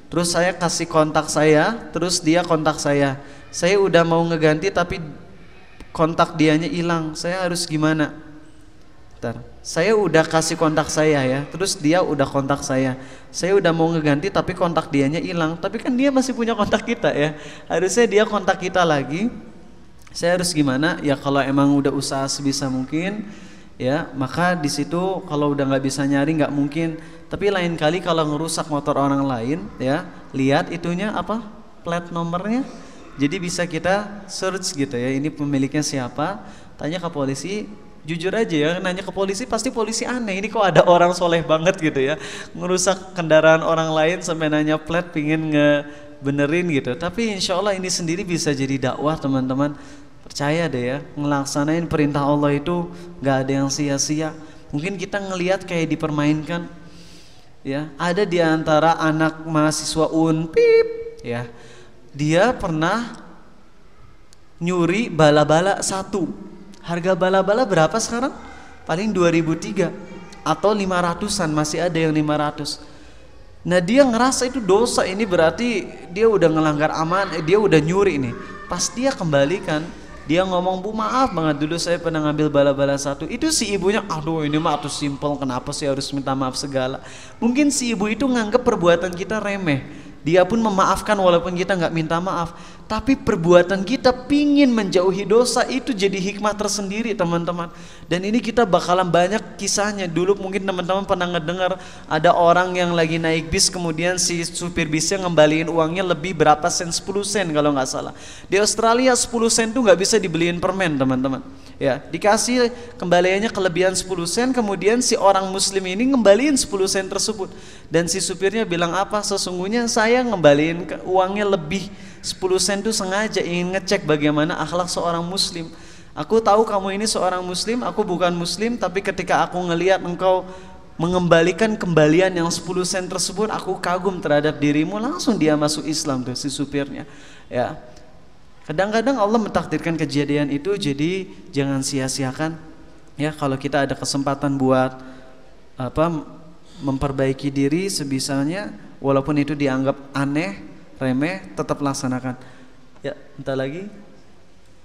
C: Terus saya kasih kontak saya, terus dia kontak saya. Saya udah mau ngeganti tapi kontak dianya hilang. Saya harus gimana? Bentar. Saya udah kasih kontak saya ya, terus dia udah kontak saya. Saya udah mau ngeganti tapi kontak dianya hilang. Tapi kan dia masih punya kontak kita ya. Harusnya dia kontak kita lagi. Saya harus gimana? Ya kalau emang udah usaha sebisa mungkin ya, maka di situ kalau udah nggak bisa nyari nggak mungkin. Tapi lain kali kalau ngerusak motor orang lain ya, lihat itunya apa, plat nomornya, jadi bisa kita search gitu ya, ini pemiliknya siapa, tanya ke polisi. Jujur aja ya, nanya ke polisi pasti polisi aneh, ini kok ada orang soleh banget gitu ya, ngerusak kendaraan orang lain sampai nanya plat pingin ngebenerin gitu. Tapi insya Allah ini sendiri bisa jadi dakwah teman-teman. Percaya deh ya, ngelaksanain perintah Allah itu gak ada yang sia-sia. Mungkin kita ngelihat kayak dipermainkan ya. Ada di antara anak mahasiswa Unpip ya, dia pernah nyuri bala-bala satu. Harga bala-bala berapa sekarang? Paling 2003 atau 500-an, masih ada yang 500. Nah dia ngerasa itu dosa, ini berarti dia udah ngelanggar dia udah nyuri nih. Pas dia kembalikan, dia ngomong, "Bu maaf banget, dulu saya pernah ngambil bala-bala satu." Itu si ibunya, "Aduh ini mah tuh simple, kenapa sih harus minta maaf segala?" Mungkin si ibu itu nganggep perbuatan kita remeh. Dia pun memaafkan walaupun kita nggak minta maaf. Tapi perbuatan kita pingin menjauhi dosa itu jadi hikmah tersendiri teman-teman. Dan ini kita bakalan banyak kisahnya. Dulu mungkin teman-teman pernah ngedengar ada orang yang lagi naik bis, kemudian si supir bisnya ngembaliin uangnya lebih berapa sen, 10 sen kalau nggak salah. Di Australia 10 sen tuh nggak bisa dibeliin permen teman-teman. Ya, dikasih kembaliannya kelebihan 10 sen, kemudian si orang muslim ini ngembaliin 10 sen tersebut. Dan si supirnya bilang apa? "Sesungguhnya saya ngembaliin uangnya lebih 10 sen itu sengaja ingin ngecek bagaimana akhlak seorang muslim. Aku tahu kamu ini seorang muslim, aku bukan muslim, tapi ketika aku ngelihat engkau mengembalikan kembalian yang 10 sen tersebut, aku kagum terhadap dirimu." Langsung dia masuk Islam tuh si supirnya. Ya. Kadang-kadang Allah mentakdirkan kejadian itu, jadi jangan sia-siakan ya. Kalau kita ada kesempatan buat memperbaiki diri sebisanya, walaupun itu dianggap aneh, remeh, tetap laksanakan. Ya, bentar lagi.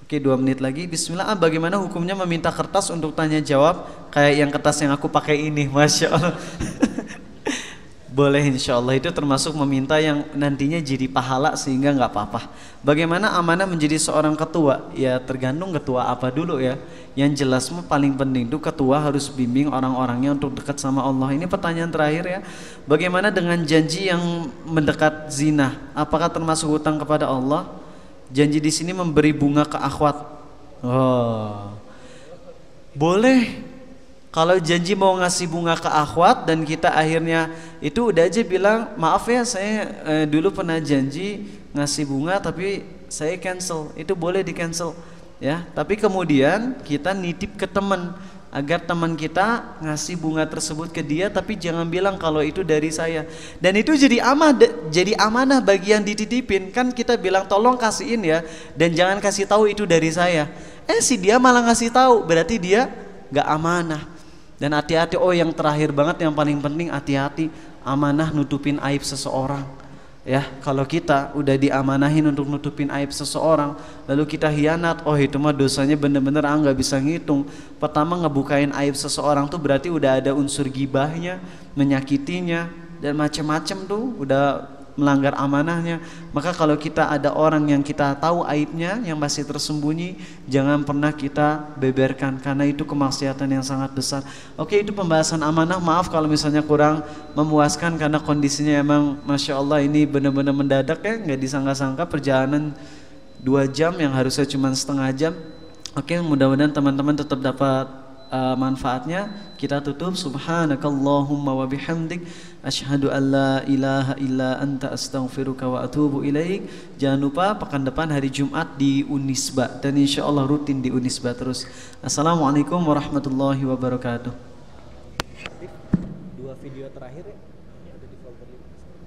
C: Oke, 2 menit lagi. Bismillah. Bagaimana hukumnya meminta kertas untuk tanya jawab kayak yang kertas yang aku pakai ini? Masya Allah. Boleh insya Allah, itu termasuk meminta yang nantinya jadi pahala sehingga nggak apa-apa. Bagaimana amanah menjadi seorang ketua? Ya tergantung ketua apa dulu ya. Yang jelas paling penting itu ketua harus bimbing orang-orangnya untuk dekat sama Allah. Ini pertanyaan terakhir ya. Bagaimana dengan janji yang mendekat zina? Apakah termasuk hutang kepada Allah? Janji di sini memberi bunga ke akhwat. Oh, boleh. Kalau janji mau ngasih bunga ke akhwat dan kita akhirnya itu udah aja bilang, "Maaf ya saya dulu pernah janji ngasih bunga tapi saya cancel." Itu boleh di cancel ya. Tapi kemudian kita nitip ke teman agar teman kita ngasih bunga tersebut ke dia, tapi jangan bilang kalau itu dari saya. Dan itu jadi amanah bagi yang dititipin. Kan kita bilang tolong kasihin ya, dan jangan kasih tahu itu dari saya. Si dia malah ngasih tahu, berarti dia nggak amanah. Dan hati-hati, yang terakhir banget yang paling penting, hati-hati amanah nutupin aib seseorang. Ya, kalau kita udah diamanahin untuk nutupin aib seseorang, lalu kita hianat, itu mah dosanya bener-bener nggak bisa ngitung. Pertama, ngebukain aib seseorang tuh berarti udah ada unsur gibahnya, menyakitinya, dan macam-macam tuh, udah melanggar amanahnya. Maka kalau kita ada orang yang kita tahu aibnya yang masih tersembunyi, jangan pernah kita beberkan karena itu kemaksiatan yang sangat besar. Oke, itu pembahasan amanah. Maaf kalau misalnya kurang memuaskan karena kondisinya emang Masya Allah ini benar-benar mendadak ya, nggak disangka-sangka perjalanan 2 jam yang harusnya cuma setengah jam. Oke, mudah-mudahan teman-teman tetap dapat manfaatnya. Kita tutup. Subhanakallahumma wa bihamdik asyhadu an la ilaha illa anta astaghfiruka wa atubu ilaik. Jangan lupa pekan depan hari Jumat di Unisba dan insyaallah rutin di Unisba terus. Assalamualaikum warahmatullahi wabarakatuh.
D: 2 video terakhir ya ada di folder 5.